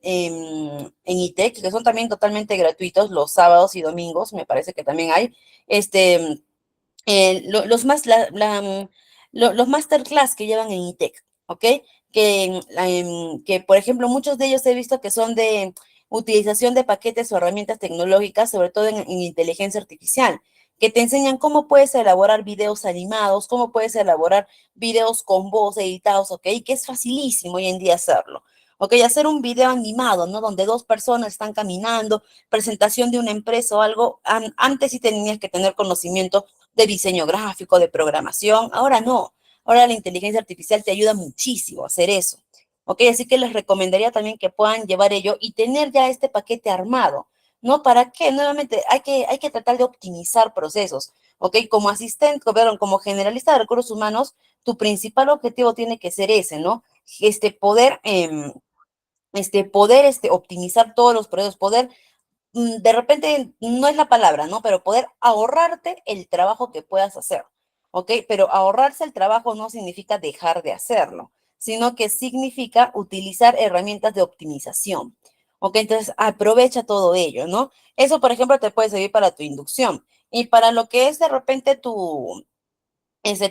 ITEC, que son también totalmente gratuitos los sábados y domingos, me parece que también hay, los más, los masterclass que llevan en ITEC, ¿ok? Que, por ejemplo, muchos de ellos he visto que son de utilización de paquetes o herramientas tecnológicas, sobre todo en inteligencia artificial, que te enseñan cómo puedes elaborar videos animados, cómo puedes elaborar videos con voz editados, ¿ok? Que es facilísimo hoy en día hacerlo. ¿Ok? Hacer un video animado, ¿no? Donde dos personas están caminando, presentación de una empresa o algo. Antes sí tenías que tener conocimiento de diseño gráfico, de programación. Ahora no. Ahora la inteligencia artificial te ayuda muchísimo a hacer eso. ¿Ok? Así que les recomendaría también que puedan llevar ello y tener ya este paquete armado. ¿No? ¿Para qué? Nuevamente, hay que tratar de optimizar procesos. ¿Ok? Como asistente, perdón, como generalista de recursos humanos, tu principal objetivo tiene que ser ese, ¿no? Poder optimizar todos los procesos, de repente no es la palabra, ¿no? Pero poder ahorrarte el trabajo que puedas hacer, ¿ok? Pero ahorrarse el trabajo no significa dejar de hacerlo, sino que significa utilizar herramientas de optimización. ¿Ok? Entonces, aprovecha todo ello, ¿no? Eso, por ejemplo, te puede servir para tu inducción. Y para lo que es de repente tu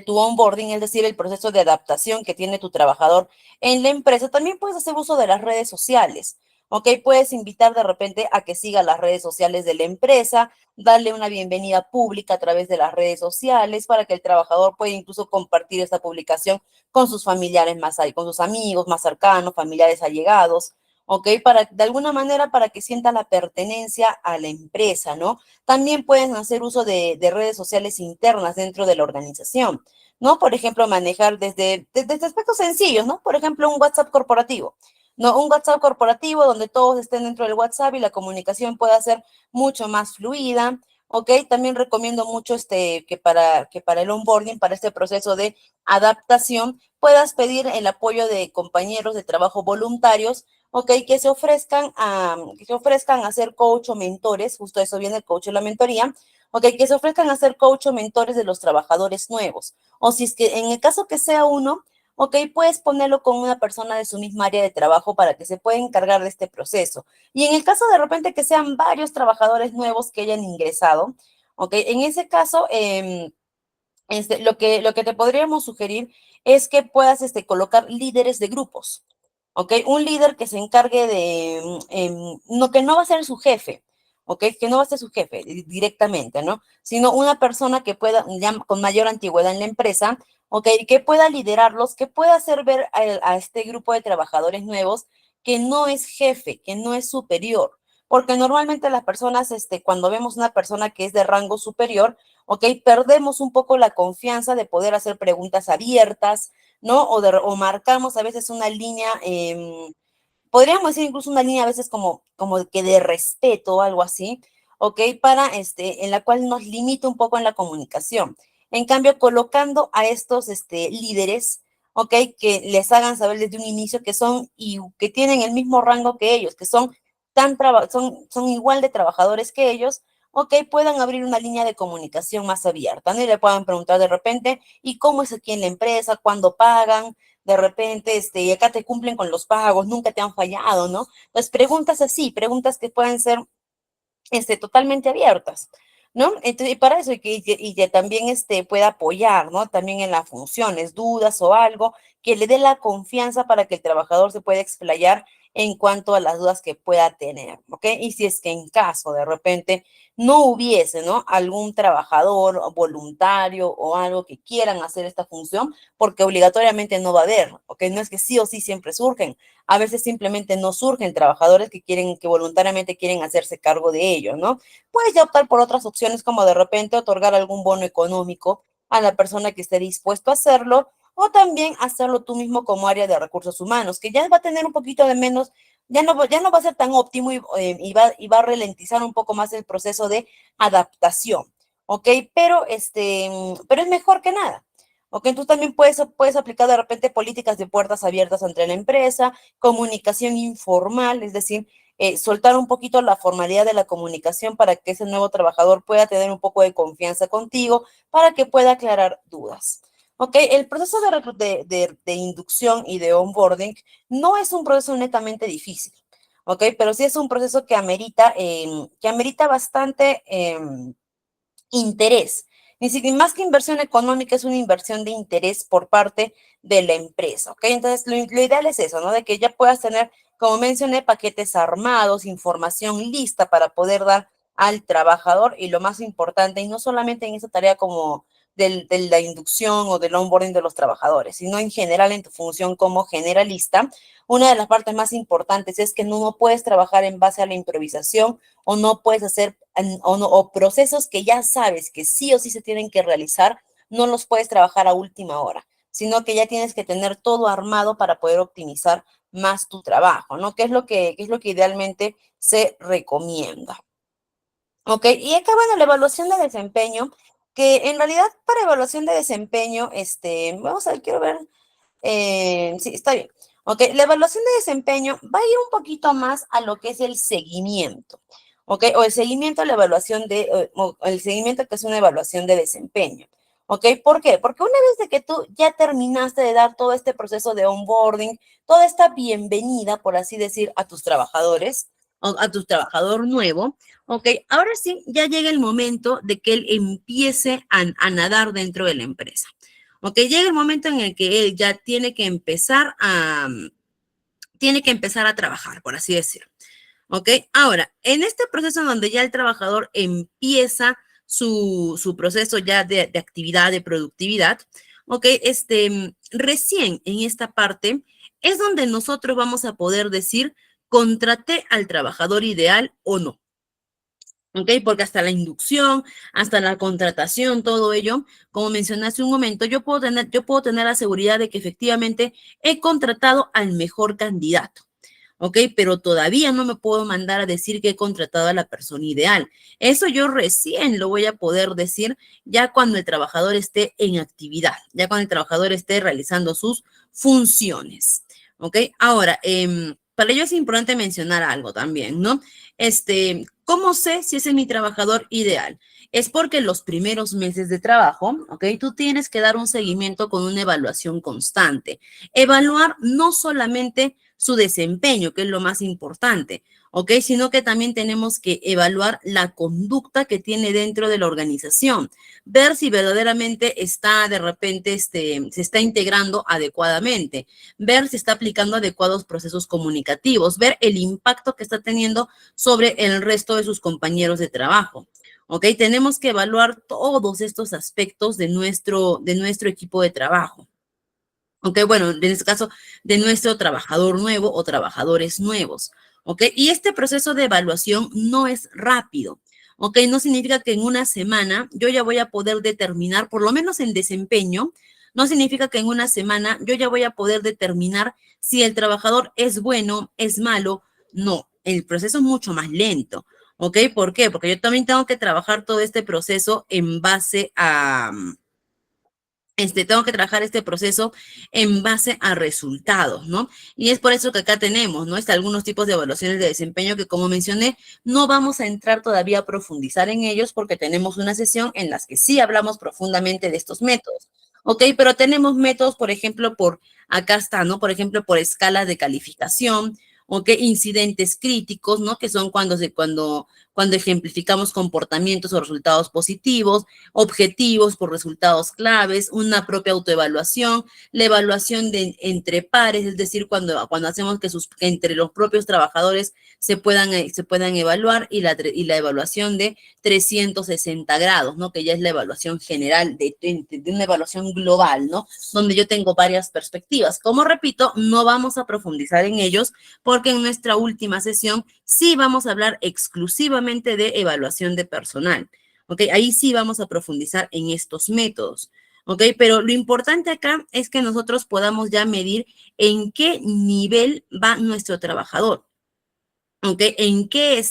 onboarding, es decir, el proceso de adaptación que tiene tu trabajador en la empresa, también puedes hacer uso de las redes sociales. ¿Ok? Puedes invitar de repente a que siga las redes sociales de la empresa, darle una bienvenida pública a través de las redes sociales para que el trabajador pueda incluso compartir esta publicación con sus familiares más ahí, con sus amigos más cercanos, familiares allegados. ¿Ok? Para, de alguna manera, para que sienta la pertenencia a la empresa, ¿no? También pueden hacer uso de redes sociales internas dentro de la organización, ¿no? Por ejemplo, manejar desde aspectos sencillos, ¿no? Por ejemplo, un WhatsApp corporativo, ¿no? Un WhatsApp corporativo donde todos estén dentro del WhatsApp y la comunicación pueda ser mucho más fluida. ¿Ok? También recomiendo mucho que para el onboarding, para este proceso de adaptación, puedas pedir el apoyo de compañeros de trabajo voluntarios. ¿Ok? Que se ofrezcan a ser coach o mentores, justo eso viene el coach o la mentoría. ¿Ok? Que se ofrezcan a ser coach o mentores de los trabajadores nuevos. O si es que en el caso que sea uno, ¿ok? Puedes ponerlo con una persona de su misma área de trabajo para que se pueda encargar de este proceso. Y en el caso de repente que sean varios trabajadores nuevos que hayan ingresado, ¿ok? En ese caso, lo que te podríamos sugerir es que puedas colocar líderes de grupos, ¿ok? Un líder que se encargue no, que no va a ser su jefe, ¿ok? Que no va a ser su jefe directamente, ¿no? Sino una persona que pueda, ya con mayor antigüedad en la empresa, ¿ok? Que pueda liderarlos, que pueda hacer ver a este grupo de trabajadores nuevos que no es jefe, que no es superior. Porque normalmente las personas, cuando vemos una persona que es de rango superior, ¿ok? Perdemos un poco la confianza de poder hacer preguntas abiertas, ¿no? O marcamos a veces una línea, podríamos decir incluso una línea a veces como que de respeto o algo así, ¿ok? En la cual nos limita un poco en la comunicación. En cambio, colocando a estos líderes, ¿ok? Que les hagan saber desde un inicio que son y que tienen el mismo rango que ellos, que son igual de trabajadores que ellos, ¿ok? Puedan abrir una línea de comunicación más abierta, ¿no? Y le puedan preguntar de repente, ¿y cómo es aquí en la empresa? ¿Cuándo pagan? De repente, y acá te cumplen con los pagos, nunca te han fallado, ¿no? Pues preguntas así, preguntas que pueden ser totalmente abiertas, ¿no? Entonces, y para eso, y que también pueda apoyar, ¿no? También en las funciones, dudas o algo, que le dé la confianza para que el trabajador se pueda explayar en cuanto a las dudas que pueda tener, ¿ok? Y si es que en caso de repente no hubiese, ¿no? Algún trabajador voluntario o algo que quieran hacer esta función, porque obligatoriamente no va a haber, ¿ok? No es que sí o sí siempre surgen, a veces simplemente no surgen trabajadores que voluntariamente quieren hacerse cargo de ello, ¿no? Puedes ya optar por otras opciones como de repente otorgar algún bono económico a la persona que esté dispuesto a hacerlo o también hacerlo tú mismo como área de recursos humanos, que ya va a tener un poquito de menos, ya no va a ser tan óptimo y va a ralentizar un poco más el proceso de adaptación, ¿ok? Pero es mejor que nada. Ok, tú también puedes aplicar de repente políticas de puertas abiertas entre la empresa, comunicación informal, es decir, soltar un poquito la formalidad de la comunicación para que ese nuevo trabajador pueda tener un poco de confianza contigo, para que pueda aclarar dudas. Ok, el proceso de inducción y de onboarding no es un proceso netamente difícil, ok, pero sí es un proceso que amerita bastante interés. Ni siquiera más que inversión económica, es una inversión de interés por parte de la empresa, ¿ok? Entonces, lo ideal es eso, ¿no? De que ya puedas tener, como mencioné, paquetes armados, información lista para poder dar al trabajador y lo más importante, y no solamente en esa tarea como de la inducción o del onboarding de los trabajadores, sino en general en tu función como generalista, una de las partes más importantes es que no puedes trabajar en base a la improvisación o no puedes hacer o procesos que ya sabes que sí o sí se tienen que realizar, no los puedes trabajar a última hora, sino que ya tienes que tener todo armado para poder optimizar más tu trabajo, ¿no? ¿Qué es lo que idealmente se recomienda? ¿Ok? Y acá, bueno, la evaluación de desempeño, que en realidad para evaluación de desempeño, vamos a ver, quiero ver, sí, está bien. Ok, la evaluación de desempeño va a ir un poquito más a lo que es el seguimiento. Ok, o el seguimiento a la evaluación o el seguimiento que es una evaluación de desempeño. ¿Ok? ¿Por qué? Porque una vez de que tú ya terminaste de dar todo este proceso de onboarding, toda esta bienvenida, por así decir, a tus trabajadores, o a tu trabajador nuevo, ¿ok? Ahora sí, ya llega el momento de que él empiece a nadar dentro de la empresa. ¿Ok? Llega el momento en el que él ya tiene que empezar a trabajar, por así decirlo. ¿Ok? Ahora, en este proceso donde ya el trabajador empieza su proceso ya de actividad, de productividad, ¿ok? Recién en esta parte es donde nosotros vamos a poder decir, contraté al trabajador ideal o no. ¿Ok? Porque hasta la inducción, hasta la contratación, todo ello, como mencioné hace un momento, yo puedo tener la seguridad de que efectivamente he contratado al mejor candidato. ¿Ok? Pero todavía no me puedo mandar a decir que he contratado a la persona ideal. Eso yo recién lo voy a poder decir ya cuando el trabajador esté en actividad, ya cuando el trabajador esté realizando sus funciones. ¿Ok? Ahora, para ello es importante mencionar algo también, ¿no? ¿Cómo sé si ese es mi trabajador ideal? Es porque los primeros meses de trabajo, ¿ok? Tú tienes que dar un seguimiento con una evaluación constante. Evaluar no solamente su desempeño, que es lo más importante, ¿ok? Sino que también tenemos que evaluar la conducta que tiene dentro de la organización, ver si verdaderamente está de repente, se está integrando adecuadamente, ver si está aplicando adecuados procesos comunicativos, ver el impacto que está teniendo sobre el resto de sus compañeros de trabajo. ¿Ok? Tenemos que evaluar todos estos aspectos de nuestro equipo de trabajo. ¿Ok? Bueno, en este caso, de nuestro trabajador nuevo o trabajadores nuevos. ¿Ok? Y este proceso de evaluación no es rápido. ¿Ok? No significa que en una semana yo ya voy a poder determinar, por lo menos en desempeño, no significa que en una semana yo ya voy a poder determinar si el trabajador es bueno, es malo. No, el proceso es mucho más lento. ¿Ok? ¿Por qué? Porque yo también tengo que trabajar todo este proceso en base a, tengo que trabajar este proceso en base a resultados, ¿no? Y es por eso que acá tenemos, ¿no? Algunos tipos de evaluaciones de desempeño que, como mencioné, no vamos a entrar todavía a profundizar en ellos porque tenemos una sesión en las que sí hablamos profundamente de estos métodos, ¿ok? Pero tenemos métodos, por ejemplo, acá está, ¿no? Por ejemplo, por escalas de calificación, ¿ok? Incidentes críticos, ¿no? Que son cuando ejemplificamos comportamientos o resultados positivos, objetivos por resultados claves, una propia autoevaluación, la evaluación entre pares, es decir, cuando hacemos que entre los propios trabajadores se puedan evaluar y la evaluación de 360 grados, ¿no? Que ya es la evaluación general de una evaluación global, ¿no? Donde yo tengo varias perspectivas. Como repito, no vamos a profundizar en ellos porque en nuestra última sesión sí vamos a hablar exclusivamente de evaluación de personal. ¿Ok? Ahí sí vamos a profundizar en estos métodos. ¿Ok? Pero lo importante acá es que nosotros podamos ya medir en qué nivel va nuestro trabajador. ¿Ok? En qué,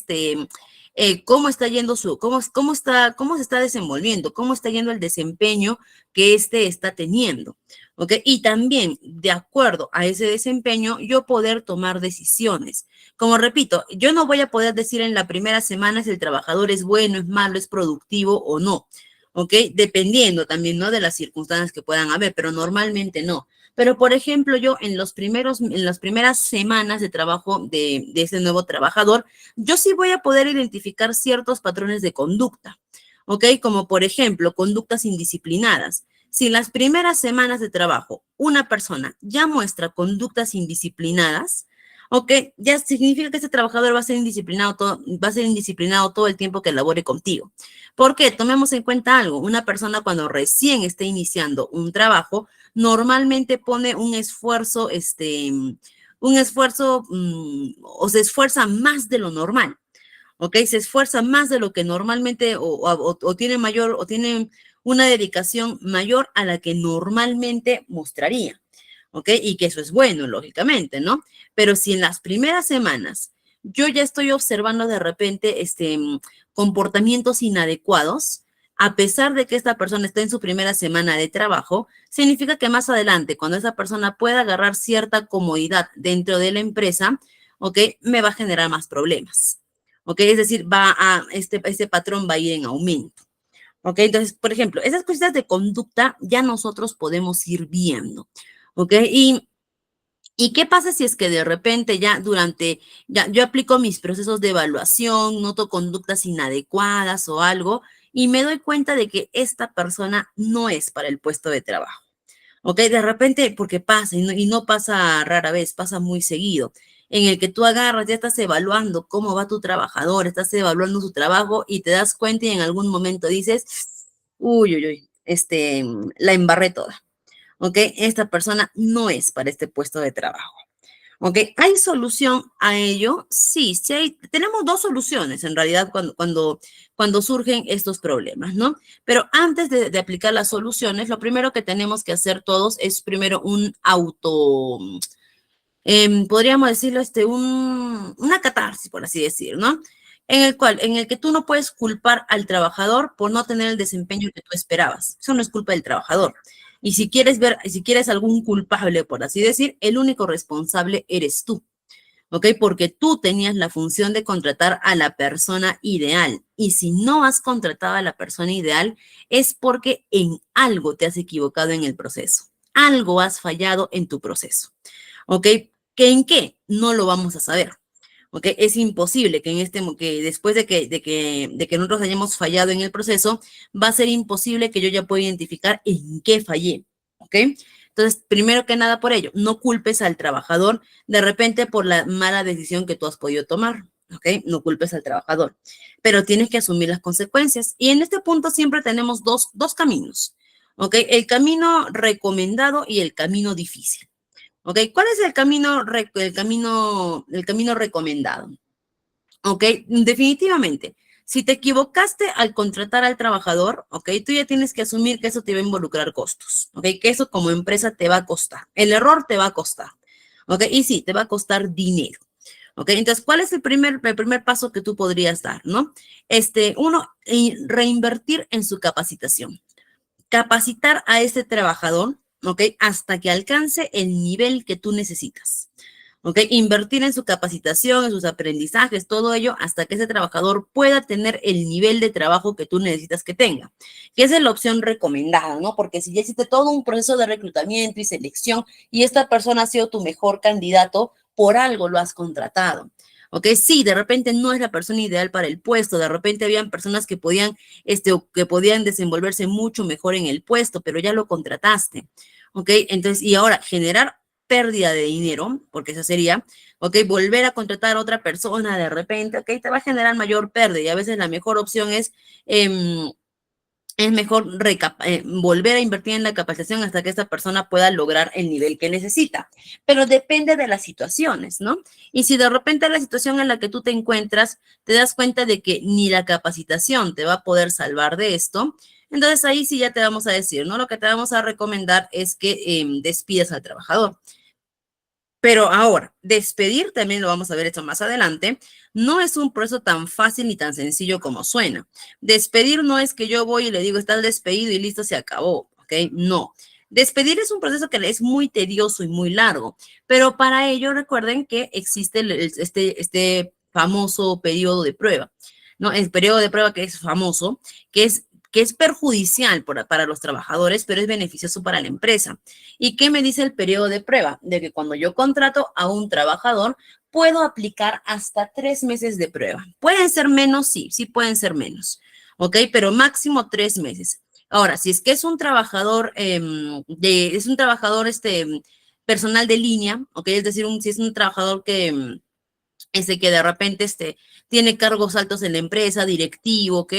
cómo está yendo cómo se está desenvolviendo, cómo está yendo el desempeño que está teniendo. ¿Ok? Y también, de acuerdo a ese desempeño, yo poder tomar decisiones. Como repito, yo no voy a poder decir en la primera semana si el trabajador es bueno, es malo, es productivo o no. ¿Ok? Dependiendo también, ¿no? De las circunstancias que puedan haber, pero normalmente no. Pero, por ejemplo, yo en las primeras semanas de trabajo de ese nuevo trabajador, yo sí voy a poder identificar ciertos patrones de conducta, ¿ok? Como, por ejemplo, conductas indisciplinadas. Si en las primeras semanas de trabajo una persona ya muestra conductas indisciplinadas, ¿ok? Ya significa que este trabajador va a ser indisciplinado todo el tiempo que labore contigo. ¿Por qué? Tomemos en cuenta algo. Una persona cuando recién está iniciando un trabajo, normalmente pone un esfuerzo o se esfuerza más de lo normal, ¿ok? Se esfuerza más de lo que normalmente o tiene una dedicación mayor a la que normalmente mostraría, ¿ok? Y que eso es bueno, lógicamente, ¿no? Pero si en las primeras semanas yo ya estoy observando de repente comportamientos inadecuados, a pesar de que esta persona está en su primera semana de trabajo, significa que más adelante, cuando esa persona pueda agarrar cierta comodidad dentro de la empresa, ¿ok? Me va a generar más problemas, ¿ok? Es decir, este patrón va a ir en aumento. ¿Ok? Entonces, por ejemplo, esas cositas de conducta ya nosotros podemos ir viendo. ¿Ok? ¿Y qué pasa si es que de repente ya yo aplico mis procesos de evaluación, noto conductas inadecuadas o algo y me doy cuenta de que esta persona no es para el puesto de trabajo? ¿Ok? De repente, porque pasa y no pasa rara vez, pasa muy seguido, en el que tú agarras, ya estás evaluando cómo va tu trabajador, estás evaluando su trabajo y te das cuenta y en algún momento dices, uy, uy, uy, la embarré toda. ¿Ok? Esta persona no es para este puesto de trabajo. ¿Ok? ¿Hay solución a ello? Sí, sí tenemos dos soluciones en realidad cuando surgen estos problemas, ¿no? Pero antes de aplicar las soluciones, lo primero que tenemos que hacer todos es primero un podríamos decirlo, una catarsis, por así decir, ¿no? En el que tú no puedes culpar al trabajador por no tener el desempeño que tú esperabas. Eso no es culpa del trabajador. Y si quieres algún culpable, por así decir, el único responsable eres tú. ¿Ok? Porque tú tenías la función de contratar a la persona ideal. Y si no has contratado a la persona ideal, es porque en algo te has equivocado en el proceso. Algo has fallado en tu proceso. ¿Ok? ¿Qué en qué? No lo vamos a saber. ¿Ok? Es imposible que después de que nosotros hayamos fallado en el proceso, va a ser imposible que yo ya pueda identificar en qué fallé. ¿Ok? Entonces, primero que nada por ello, no culpes al trabajador de repente por la mala decisión que tú has podido tomar. ¿Ok? No culpes al trabajador, pero tienes que asumir las consecuencias. Y en este punto siempre tenemos dos caminos. ¿Ok? El camino recomendado y el camino difícil. ¿Ok? ¿Cuál es el camino recomendado? ¿Ok? Definitivamente. Si te equivocaste al contratar al trabajador, ¿ok? Tú ya tienes que asumir que eso te va a involucrar costos, ¿ok? Que eso como empresa te va a costar. El error te va a costar, ¿ok? Y sí, te va a costar dinero, ¿ok? Entonces, ¿cuál es el primer paso que tú podrías dar, no? Uno, reinvertir en su capacitación. Capacitar a ese trabajador, ¿ok? Hasta que alcance el nivel que tú necesitas. ¿Ok? Invertir en su capacitación, en sus aprendizajes, todo ello, hasta que ese trabajador pueda tener el nivel de trabajo que tú necesitas que tenga. Que esa es la opción recomendada, ¿no? Porque si ya hiciste todo un proceso de reclutamiento y selección y esta persona ha sido tu mejor candidato, por algo lo has contratado. ¿Ok? Sí, de repente no es la persona ideal para el puesto, de repente habían personas que podían desenvolverse mucho mejor en el puesto, pero ya lo contrataste. ¿Ok? Entonces, y ahora generar pérdida de dinero, porque eso sería, ok, volver a contratar a otra persona de repente, ok, te va a generar mayor pérdida y a veces la mejor opción es mejor volver a invertir en la capacitación hasta que esta persona pueda lograr el nivel que necesita. Pero depende de las situaciones, ¿no? Y si de repente la situación en la que tú te encuentras, te das cuenta de que ni la capacitación te va a poder salvar de esto, entonces ahí sí ya te vamos a decir, ¿no? Lo que te vamos a recomendar es que despidas al trabajador. Pero ahora, despedir, también lo vamos a ver esto más adelante, no es un proceso tan fácil ni tan sencillo como suena. Despedir no es que yo voy y le digo, estás despedido y listo, se acabó, ¿ok? No. Despedir es un proceso que es muy tedioso y muy largo, pero para ello recuerden que existe este famoso periodo de prueba, ¿no? El periodo de prueba que es famoso, que es perjudicial para los trabajadores, pero es beneficioso para la empresa. ¿Y qué me dice el periodo de prueba? De que cuando yo contrato a un trabajador, puedo aplicar hasta 3 meses de prueba. ¿Pueden ser menos? Sí, sí pueden ser menos. ¿Ok? Pero máximo 3 meses. Ahora, si es que es un trabajador, personal de línea, ¿ok? Es decir, si es un trabajador que de repente tiene cargos altos en la empresa, directivo, ¿ok?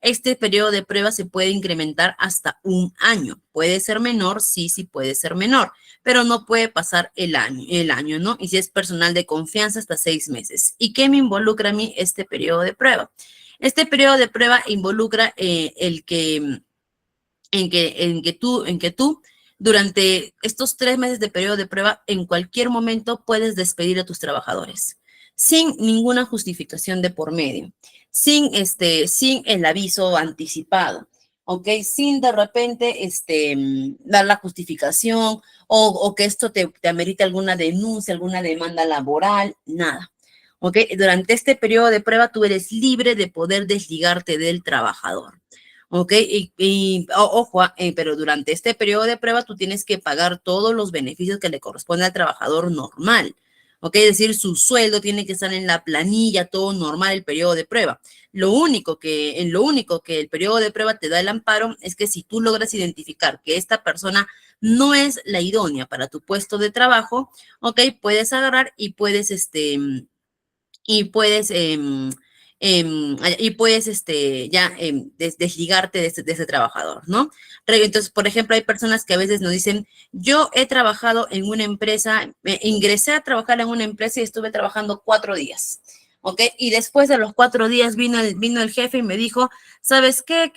Este periodo de prueba se puede incrementar hasta 1 año. ¿Puede ser menor? Sí, sí puede ser menor, pero no puede pasar el año, ¿no? Y si es personal de confianza, hasta 6 meses. ¿Y qué me involucra a mí este periodo de prueba? Este periodo de prueba involucra en que tú, durante estos 3 meses de periodo de prueba, en cualquier momento puedes despedir a tus trabajadores sin ninguna justificación de por medio, sin el aviso anticipado, ¿ok? Sin de repente dar la justificación o que esto te amerite alguna denuncia, alguna demanda laboral, nada. ¿Ok? Durante este periodo de prueba tú eres libre de poder desligarte del trabajador. ¿ok? Ojo, pero durante este periodo de prueba tú tienes que pagar todos los beneficios que le corresponde al trabajador normal, ¿ok? Es decir, su sueldo tiene que estar en la planilla, todo normal el periodo de prueba. En lo único que el periodo de prueba te da el amparo es que si tú logras identificar que esta persona no es la idónea para tu puesto de trabajo, ¿ok? Puedes agarrar y puedes, ya desligarte de ese trabajador, ¿no? Entonces, por ejemplo, hay personas que a veces nos dicen, yo he trabajado en una empresa, ingresé a trabajar en una empresa y estuve trabajando 4 días. ¿Ok? Y después de los 4 días vino el jefe y me dijo, ¿sabes qué?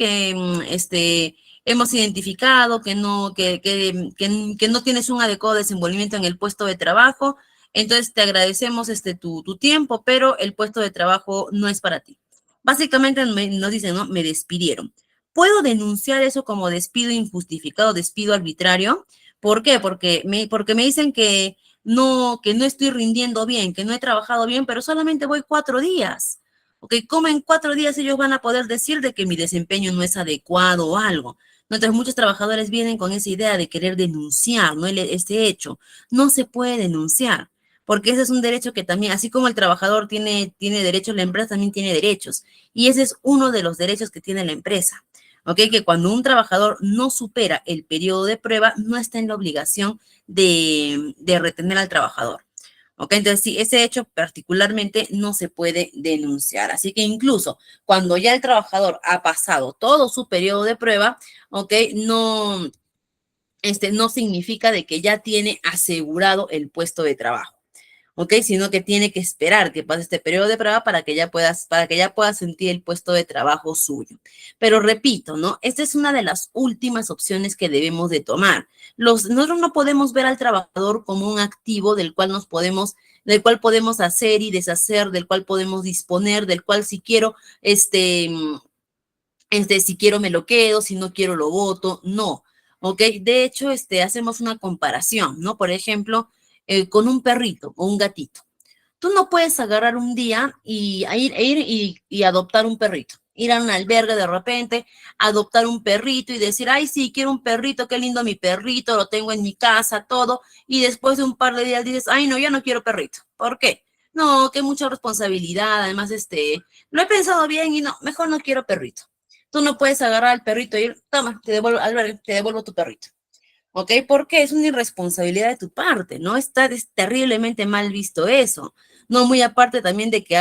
Hemos identificado que no tienes un adecuado desenvolvimiento en el puesto de trabajo, entonces te agradecemos tu tiempo, pero el puesto de trabajo no es para ti. Básicamente nos dicen, ¿no? Me despidieron. ¿Puedo denunciar eso como despido injustificado, despido arbitrario? ¿Por qué? Porque me dicen que no estoy rindiendo bien, que no he trabajado bien, pero solamente voy 4 días. ¿Ok? ¿Cómo en 4 días ellos van a poder decir de que mi desempeño no es adecuado o algo? ¿No? Entonces muchos trabajadores vienen con esa idea de querer denunciar, ¿no? Este hecho. No se puede denunciar, porque ese es un derecho que también, así como el trabajador tiene derechos, la empresa también tiene derechos. Y ese es uno de los derechos que tiene la empresa. ¿Ok? Que cuando un trabajador no supera el periodo de prueba, no está en la obligación de retener al trabajador. ¿Ok? Entonces, sí, ese hecho particularmente no se puede denunciar. Así que incluso cuando ya el trabajador ha pasado todo su periodo de prueba, ¿ok? No significa de que ya tiene asegurado el puesto de trabajo. ¿Ok? Sino que tiene que esperar que pase este periodo de prueba para que ya puedas sentir el puesto de trabajo suyo. Pero repito, ¿no? Esta es una de las últimas opciones que debemos de tomar. Nosotros no podemos ver al trabajador como un activo del cual podemos hacer y deshacer, del cual podemos disponer, del cual si quiero me lo quedo, si no quiero lo voto, no. ¿Ok? De hecho, hacemos una comparación, ¿no? Por ejemplo, con un perrito o un gatito. Tú no puedes agarrar un día y adoptar un perrito. Ir a un albergue de repente, adoptar un perrito y decir, ay, sí, quiero un perrito, qué lindo mi perrito, lo tengo en mi casa, todo. Y después de un par de días dices, ay, no, ya no quiero perrito. ¿Por qué? No, que mucha responsabilidad. Además, lo he pensado bien y no, mejor no quiero perrito. Tú no puedes agarrar al perrito y ir, toma, te devuelvo tu perrito. ¿Ok? Porque es una irresponsabilidad de tu parte, ¿no? Es terriblemente mal visto eso. No, muy aparte también de que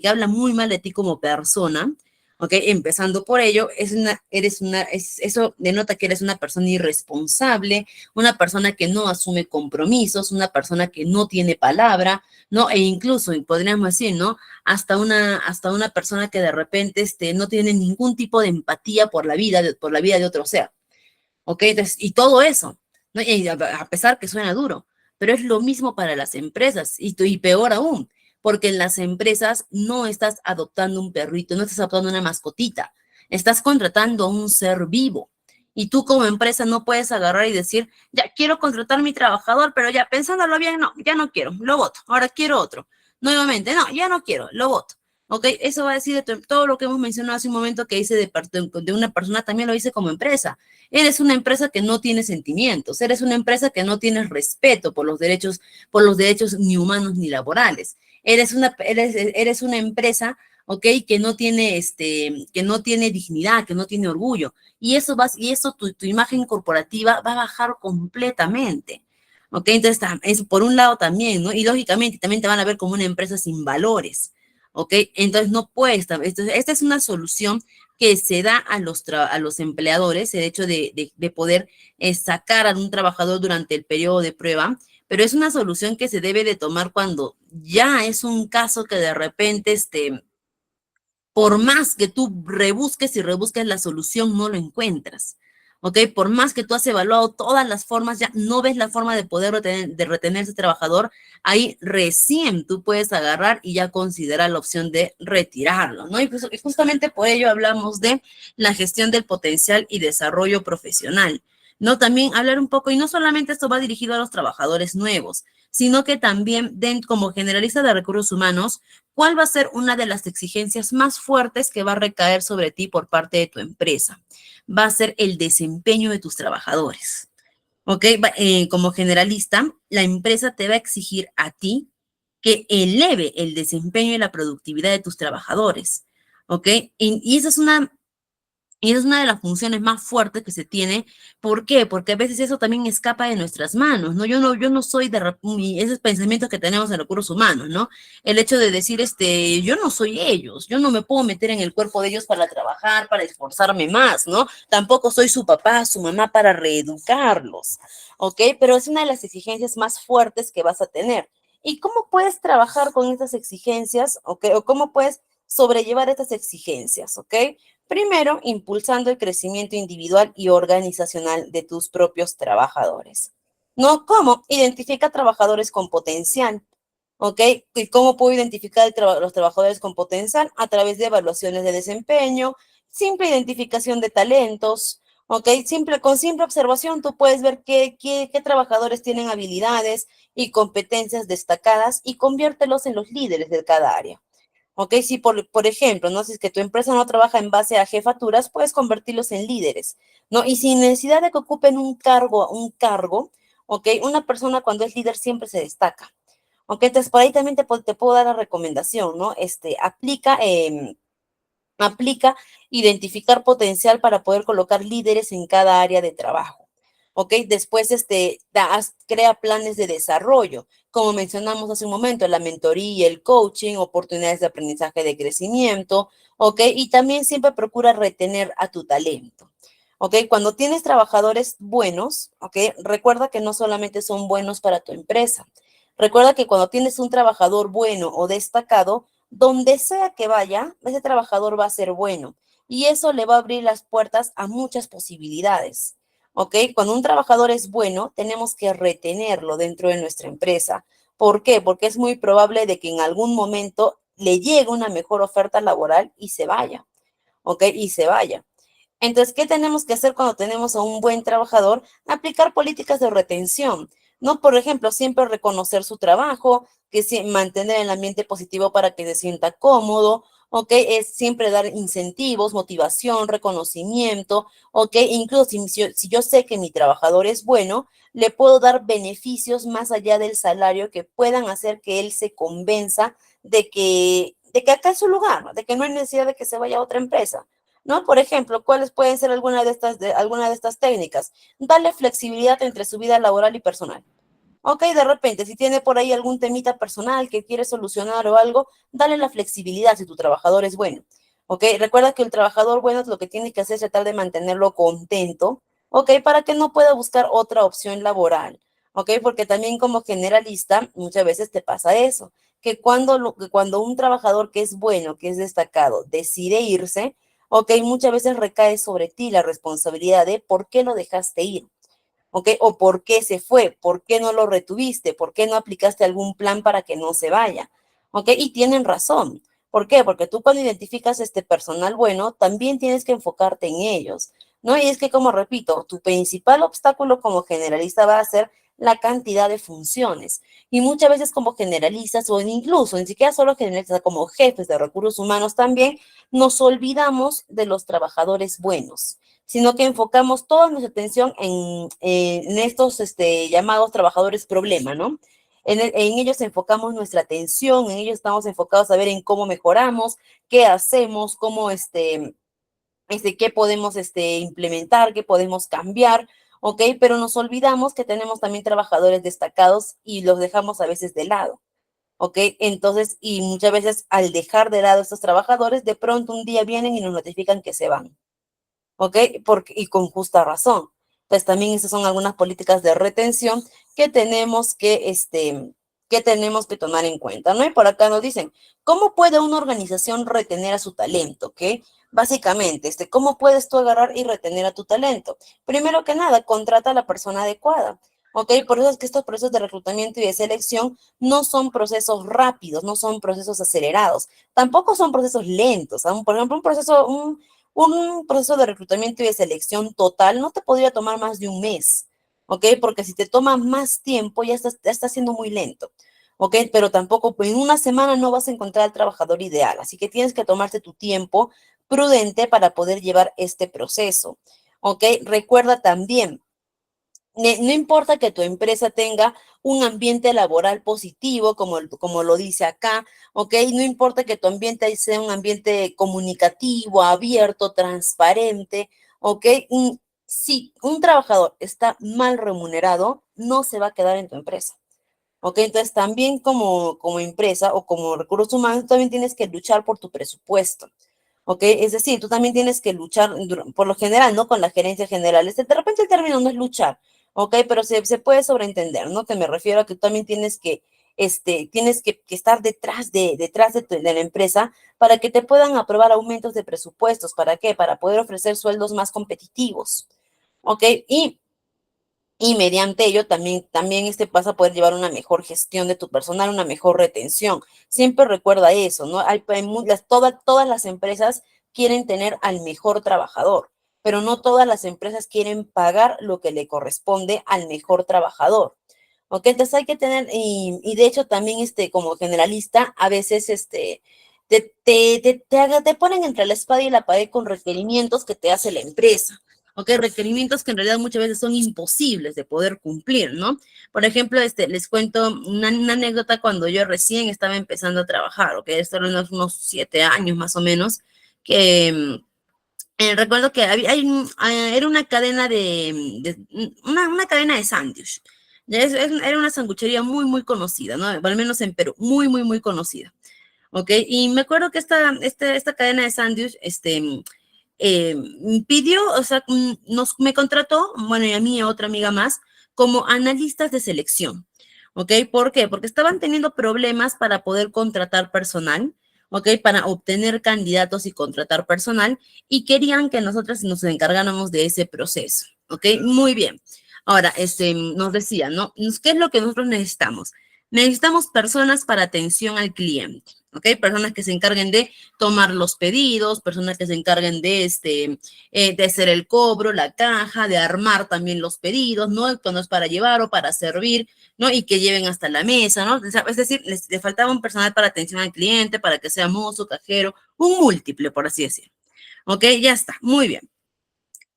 habla muy mal de ti como persona, ¿ok? Empezando por ello, eso denota que eres una persona irresponsable, una persona que no asume compromisos, una persona que no tiene palabra, ¿no? E incluso, podríamos decir, ¿no? Hasta una persona que de repente no tiene ningún tipo de empatía por la vida de otro ser. ¿Ok? Entonces, y todo eso, ¿no? Y a pesar que suena duro, pero es lo mismo para las empresas y peor aún, porque en las empresas no estás adoptando un perrito, no estás adoptando una mascotita, estás contratando a un ser vivo. Y tú como empresa no puedes agarrar y decir, ya quiero contratar a mi trabajador, pero ya pensándolo bien, no, ya no quiero, lo voto, ahora quiero otro. Nuevamente, no, ya no quiero, lo voto. ¿Ok? Eso va a decir de todo lo que hemos mencionado hace un momento que hice de una persona, también lo hice como empresa. Eres una empresa que no tiene sentimientos, eres una empresa que no tienes respeto por los derechos ni humanos ni laborales. Eres una empresa, ¿ok? Que no tiene dignidad, que no tiene orgullo. Y eso tu imagen corporativa va a bajar completamente. ¿Ok? Entonces, eso por un lado también, ¿no? Y lógicamente también te van a ver como una empresa sin valores. ¿Ok? Entonces no puedes. Esta es una solución que se da a los empleadores, el hecho de poder sacar a un trabajador durante el periodo de prueba, pero es una solución que se debe de tomar cuando ya es un caso que de repente, por más que tú rebusques y rebusques la solución, no lo encuentras. ¿Ok? Por más que tú has evaluado todas las formas, ya no ves la forma de poder retener a ese trabajador, ahí recién tú puedes agarrar y ya considerar la opción de retirarlo, ¿no? Y justamente por ello hablamos de la gestión del potencial y desarrollo profesional, ¿no? También hablar un poco, y no solamente esto va dirigido a los trabajadores nuevos, sino que también como generalista de recursos humanos, ¿cuál va a ser una de las exigencias más fuertes que va a recaer sobre ti por parte de tu empresa? Va a ser el desempeño de tus trabajadores. ¿Ok? Como generalista, la empresa te va a exigir a ti que eleve el desempeño y la productividad de tus trabajadores. ¿Ok? Y esa es una de las funciones más fuertes que se tiene. ¿Por qué? Porque a veces eso también escapa de nuestras manos, ¿no? Yo no soy esos pensamientos que tenemos en recursos humanos, ¿no? El hecho de decir, yo no soy ellos, yo no me puedo meter en el cuerpo de ellos para trabajar, para esforzarme más, ¿no? Tampoco soy su papá, su mamá para reeducarlos, ¿ok? Pero es una de las exigencias más fuertes que vas a tener. ¿Y cómo puedes trabajar con estas exigencias, ¿ok? O cómo puedes sobrellevar estas exigencias, ¿ok? Primero, impulsando el crecimiento individual y organizacional de tus propios trabajadores. ¿No? ¿Cómo? Identifica trabajadores con potencial. ¿Ok? ¿Y cómo puedo identificar los trabajadores con potencial? A través de evaluaciones de desempeño, simple identificación de talentos. ¿Ok? Con simple observación tú puedes ver qué trabajadores tienen habilidades y competencias destacadas y conviértelos en los líderes de cada área. ¿Ok? Si por ejemplo, ¿no? Si es que tu empresa no trabaja en base a jefaturas, puedes convertirlos en líderes, ¿no? Y sin necesidad de que ocupen un cargo, ¿ok? Una persona cuando es líder siempre se destaca, ¿ok? Entonces, por ahí también te puedo dar la recomendación, ¿no? Aplica identificar potencial para poder colocar líderes en cada área de trabajo. ¿Ok? Después, crea planes de desarrollo, como mencionamos hace un momento, la mentoría, el coaching, oportunidades de aprendizaje de crecimiento, ¿ok? Y también siempre procura retener a tu talento. ¿Ok? Cuando tienes trabajadores buenos, ¿ok? Recuerda que no solamente son buenos para tu empresa. Recuerda que cuando tienes un trabajador bueno o destacado, donde sea que vaya, ese trabajador va a ser bueno y eso le va a abrir las puertas a muchas posibilidades. ¿Ok? Cuando un trabajador es bueno, tenemos que retenerlo dentro de nuestra empresa. ¿Por qué? Porque es muy probable de que en algún momento le llegue una mejor oferta laboral y se vaya. ¿Ok? Y se vaya. Entonces, ¿qué tenemos que hacer cuando tenemos a un buen trabajador? Aplicar políticas de retención, ¿no? Por ejemplo, siempre reconocer su trabajo, mantener el ambiente positivo para que se sienta cómodo, ¿ok? Es siempre dar incentivos, motivación, reconocimiento, ¿ok? Incluso si yo sé que mi trabajador es bueno, le puedo dar beneficios más allá del salario que puedan hacer que él se convenza de que acá es su lugar, ¿no? De que no hay necesidad de que se vaya a otra empresa. ¿No? Por ejemplo, ¿cuáles pueden ser alguna de estas técnicas? Darle flexibilidad entre su vida laboral y personal. Ok, de repente, si tiene por ahí algún temita personal que quiere solucionar o algo, dale la flexibilidad si tu trabajador es bueno. Ok, recuerda que el trabajador bueno lo que tiene que hacer es tratar de mantenerlo contento, ok, para que no pueda buscar otra opción laboral. Ok, porque también como generalista muchas veces te pasa eso, que cuando un trabajador que es bueno, que es destacado, decide irse, ok, muchas veces recae sobre ti la responsabilidad de por qué lo dejaste ir. ¿Ok? O por qué se fue, por qué no lo retuviste, por qué no aplicaste algún plan para que no se vaya. ¿Ok? Y tienen razón. ¿Por qué? Porque tú cuando identificas este personal bueno, también tienes que enfocarte en ellos, ¿no? Y es que, como repito, tu principal obstáculo como generalista va a ser la cantidad de funciones. Y muchas veces como generalistas o incluso ni siquiera solo generalistas, como jefes de recursos humanos también, nos olvidamos de los trabajadores buenos, sino que enfocamos toda nuestra atención en estos llamados trabajadores problema, ¿no? En ellos enfocamos nuestra atención, en ellos estamos enfocados a ver en cómo mejoramos, qué hacemos, qué podemos implementar, qué podemos cambiar, ¿ok? Pero nos olvidamos que tenemos también trabajadores destacados y los dejamos a veces de lado. ¿Ok? Entonces, y muchas veces al dejar de lado a estos trabajadores, de pronto un día vienen y nos notifican que se van. ¿Ok? Y con justa razón. Pues también esas son algunas políticas de retención que tenemos que tomar en cuenta, ¿no? Y por acá nos dicen, ¿cómo puede una organización retener a su talento? ¿Ok? Básicamente, ¿cómo puedes tú agarrar y retener a tu talento? Primero que nada, contrata a la persona adecuada. ¿Ok? Por eso es que estos procesos de reclutamiento y de selección no son procesos rápidos, no son procesos acelerados, tampoco son procesos lentos. Por ejemplo, un proceso de reclutamiento y de selección total no te podría tomar más de un mes. ¿ok? Porque si te toma más tiempo, ya estás siendo muy lento, ¿ok? Pero tampoco, pues, en una semana no vas a encontrar al trabajador ideal, así que tienes que tomarte tu tiempo prudente para poder llevar este proceso, ¿ok? Recuerda también, no importa que tu empresa tenga un ambiente laboral positivo, como lo dice acá, ¿ok? No importa que tu ambiente sea un ambiente comunicativo, abierto, transparente, ¿ok? Si un trabajador está mal remunerado, no se va a quedar en tu empresa. ¿Ok? Entonces también como empresa o como recursos humanos, tú también tienes que luchar por tu presupuesto. ¿Ok? Es decir, tú también tienes que luchar, por lo general, ¿no? Con la gerencia general. De repente el término no es luchar, ¿ok? Pero se puede sobreentender, ¿no? Que me refiero a que tú también tienes que estar detrás de la empresa para que te puedan aprobar aumentos de presupuestos. ¿Para qué? Para poder ofrecer sueldos más competitivos. ¿Ok? Y mediante ello también vas a poder llevar una mejor gestión de tu personal, una mejor retención. Siempre recuerda eso, ¿no? Todas las empresas quieren tener al mejor trabajador, pero no todas las empresas quieren pagar lo que le corresponde al mejor trabajador. ¿Ok? Entonces hay que tener, y de hecho también como generalista, a veces te ponen entre la espada y la pared con requerimientos que te hace la empresa. ¿Ok? Requerimientos que en realidad muchas veces son imposibles de poder cumplir, ¿no? Por ejemplo, les cuento una anécdota cuando yo recién estaba empezando a trabajar, ¿ok? Esto era unos 7 años más o menos, que recuerdo que era una cadena una cadena de sándwich. Era una sanguchería muy, muy conocida, ¿no? Al menos en Perú, muy, muy, muy conocida. ¿Ok? Y me acuerdo que esta cadena de sándwich, eh, pidió, o sea, me contrató, bueno, y a mí y a otra amiga más, como analistas de selección. ¿Ok? ¿Por qué? Porque estaban teniendo problemas para poder contratar personal, ¿ok? Para obtener candidatos y contratar personal, y querían que nosotras nos encargáramos de ese proceso. ¿Ok? Muy bien. Ahora, nos decía, ¿no? ¿Qué es lo que nosotros necesitamos? Necesitamos personas para atención al cliente, ¿ok? Personas que se encarguen de tomar los pedidos, personas que se encarguen de hacer el cobro, la caja, de armar también los pedidos, ¿no? Cuando es para llevar o para servir, ¿no? Y que lleven hasta la mesa, ¿no? Es decir, le faltaba un personal para atención al cliente, para que sea mozo, cajero, un múltiple, por así decir. ¿Ok? Ya está, muy bien.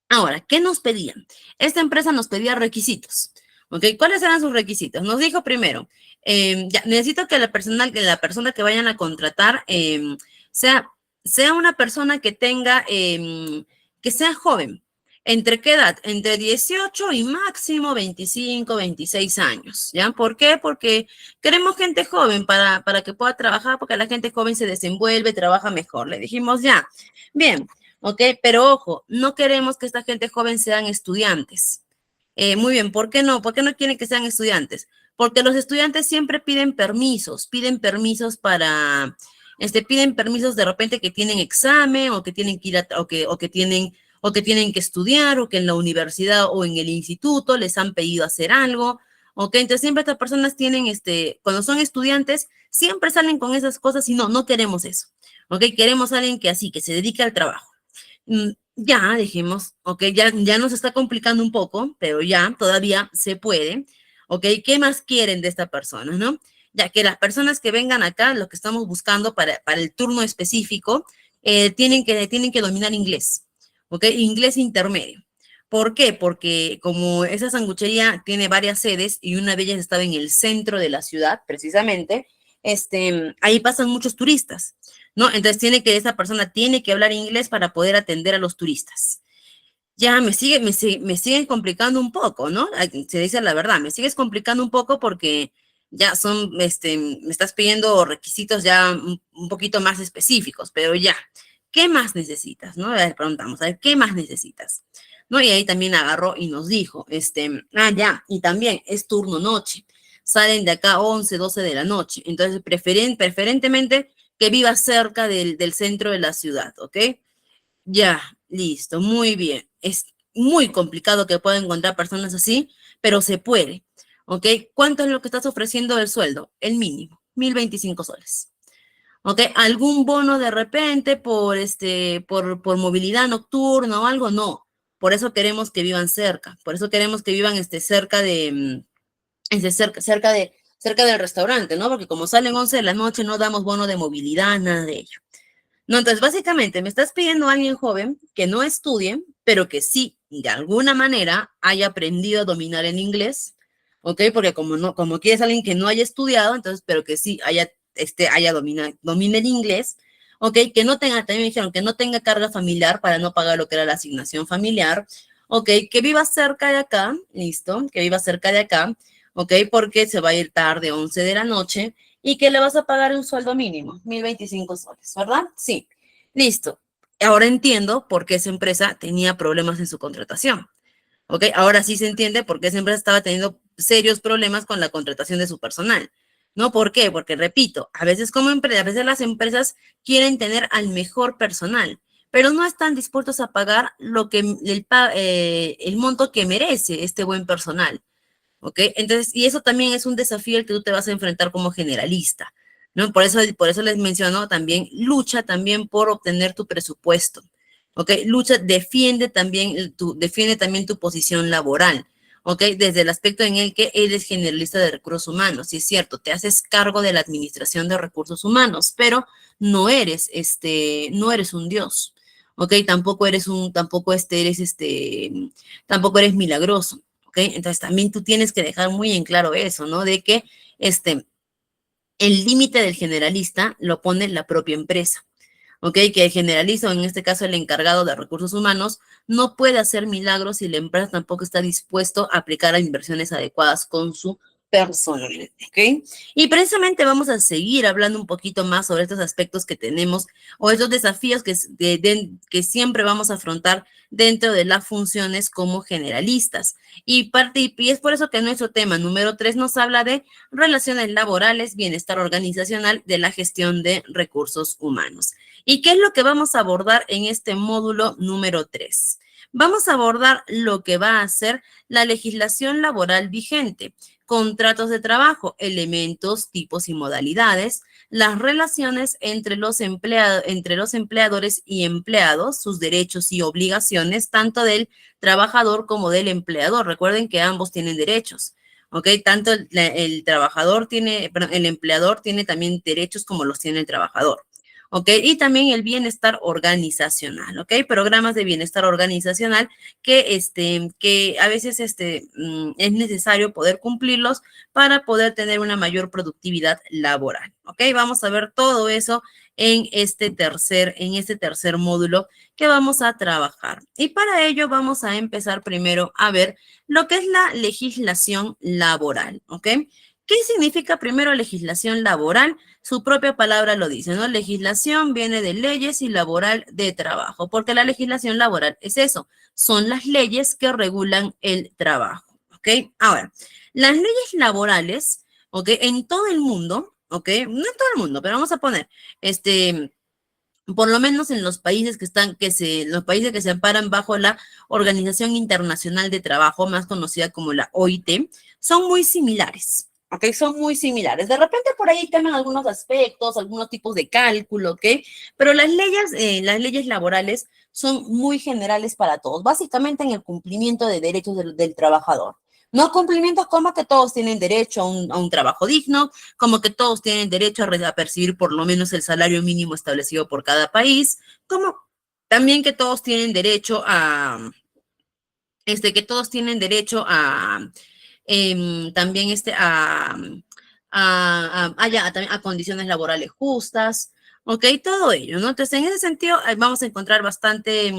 Ahora, ¿qué nos pedían? Esta empresa nos pedía requisitos. ¿Ok? ¿Cuáles eran sus requisitos? Nos dijo primero, ya, necesito que la persona que vayan a contratar sea, sea una persona que tenga, que sea joven. ¿Entre qué edad? Entre 18 y máximo 25, 26 años. ¿Ya? ¿Por qué? Porque queremos gente joven para que pueda trabajar, porque la gente joven se desenvuelve, trabaja mejor. Le dijimos ya. Bien. ¿Ok? Pero ojo, no queremos que esta gente joven sean estudiantes. Muy bien, ¿por qué no? ¿Por qué no quieren que sean estudiantes? Porque los estudiantes siempre piden permisos piden permisos de repente que tienen examen o que tienen que ir o que tienen que estudiar o que en la universidad o en el instituto les han pedido hacer algo. ¿Ok? Entonces siempre estas personas tienen, cuando son estudiantes, siempre salen con esas cosas y no queremos eso. ¿Ok? Queremos a alguien que así, que se dedique al trabajo. Ya dijimos, ok, ya nos está complicando un poco, pero ya todavía se puede. Ok, ¿qué más quieren de esta persona, no? Ya que las personas que vengan acá, lo que estamos buscando para el turno específico, tienen que dominar inglés, ok, inglés intermedio. ¿Por qué? Porque como esa sanguchería tiene varias sedes y una de ellas estaba en el centro de la ciudad, precisamente, ahí pasan muchos turistas. ¿No? Entonces esa persona tiene que hablar inglés para poder atender a los turistas. Ya me siguen complicando un poco, ¿no? Se dice la verdad, me sigues complicando un poco porque ya me estás pidiendo requisitos ya un poquito más específicos, pero ya, ¿qué más necesitas? ¿No? Le preguntamos, a ver, ¿qué más necesitas? ¿No? Y ahí también agarró y nos dijo, ya, y también es turno noche, salen de acá 11, 12 de la noche, entonces preferentemente que viva cerca del centro de la ciudad, ¿ok? Ya, listo, muy bien. Es muy complicado que pueda encontrar personas así, pero se puede, ¿ok? ¿Cuánto es lo que estás ofreciendo del sueldo? El mínimo, 1.025 soles. ¿Ok? ¿Algún bono de repente por movilidad nocturna o algo? No. Por eso queremos que vivan cerca, por eso queremos que vivan cerca de, cerca del restaurante, ¿no? Porque como salen 11 de la noche, no damos bono de movilidad, nada de ello. No, entonces básicamente me estás pidiendo a alguien joven que no estudie, pero que sí, de alguna manera, haya aprendido a dominar el inglés, ¿ok? Porque como no, como quieres alguien que no haya estudiado, entonces, pero que sí domine el inglés, ¿ok? Que no tenga, también me dijeron, que no tenga carga familiar para no pagar lo que era la asignación familiar, ¿ok? Que viva cerca de acá, listo, que viva cerca de acá, ¿ok? Porque se va a ir tarde, 11 de la noche, y que le vas a pagar un sueldo mínimo, 1.025 soles, ¿verdad? Sí, listo. Ahora entiendo por qué esa empresa tenía problemas en su contratación. ¿Ok? Ahora sí se entiende por qué esa empresa estaba teniendo serios problemas con la contratación de su personal. ¿No? ¿Por qué? Porque, repito, a veces a veces las empresas quieren tener al mejor personal, pero no están dispuestos a pagar el monto que merece este buen personal. ¿Ok? Entonces, y eso también es un desafío al que tú te vas a enfrentar como generalista, ¿no? Por eso les menciono también, lucha también por obtener tu presupuesto, ¿ok? Lucha, defiende también tu posición laboral, ¿ok? Desde el aspecto en el que eres generalista de recursos humanos, sí es cierto, te haces cargo de la administración de recursos humanos, pero no eres un dios, ¿ok? Tampoco eres milagroso. ¿Ok? Entonces también tú tienes que dejar muy en claro eso, ¿no? De que este, el límite del generalista lo pone la propia empresa. ¿Ok? Que el generalista, o en este caso el encargado de recursos humanos, no puede hacer milagros si la empresa tampoco está dispuesto a aplicar las inversiones adecuadas con su personal. ¿Ok? Y precisamente vamos a seguir hablando un poquito más sobre estos aspectos que tenemos o estos desafíos que siempre vamos a afrontar dentro de las funciones como generalistas. Y es por eso que nuestro tema número 3 nos habla de relaciones laborales, bienestar organizacional de la gestión de recursos humanos. ¿Y qué es lo que vamos a abordar en este módulo número 3? Vamos a abordar lo que va a ser la legislación laboral vigente, contratos de trabajo, elementos, tipos y modalidades, las relaciones entre los empleadores y empleados, sus derechos y obligaciones, tanto del trabajador como del empleador. Recuerden que ambos tienen derechos. ¿Ok? Tanto el trabajador tiene, perdón, el empleador tiene también derechos como los tiene el trabajador. ¿Ok? Y también el bienestar organizacional, ¿ok? Programas de bienestar organizacional que a veces es necesario poder cumplirlos para poder tener una mayor productividad laboral, ¿ok? Vamos a ver todo eso en este tercer módulo que vamos a trabajar. Y para ello vamos a empezar primero a ver lo que es la legislación laboral, ¿ok? ¿Qué significa primero legislación laboral? Su propia palabra lo dice, ¿no? Legislación viene de leyes y laboral de trabajo, porque la legislación laboral es eso, son las leyes que regulan el trabajo, ¿ok? Ahora, las leyes laborales, ¿ok? En todo el mundo, ¿ok? No en todo el mundo, pero vamos a poner, por lo menos en los países los países que se amparan bajo la Organización Internacional de Trabajo, más conocida como la OIT, son muy similares. ¿Ok? Son muy similares. De repente por ahí cambian algunos aspectos, algunos tipos de cálculo, ¿ok? Pero las leyes laborales son muy generales para todos, básicamente en el cumplimiento de derechos del trabajador. No cumplimientos como que todos tienen derecho a un trabajo digno, como que todos tienen derecho a percibir por lo menos el salario mínimo establecido por cada país, como también que todos tienen derecho también también a condiciones laborales justas, ¿ok? Todo ello, ¿no? Entonces, en ese sentido, vamos a encontrar bastante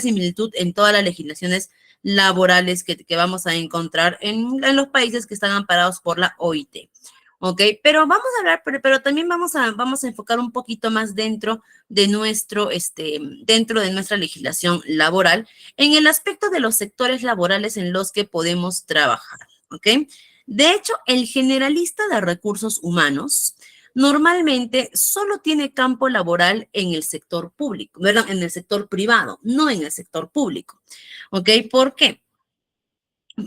similitud en todas las legislaciones laborales que vamos a encontrar en los países que están amparados por la OIT. ¿Ok? Pero vamos a hablar, pero también vamos a enfocar un poquito más dentro de nuestra legislación laboral en el aspecto de los sectores laborales en los que podemos trabajar, ¿ok? De hecho, el generalista de recursos humanos normalmente solo tiene campo laboral en el sector público, ¿verdad? En el sector privado, no en el sector público, ¿ok? ¿Por qué?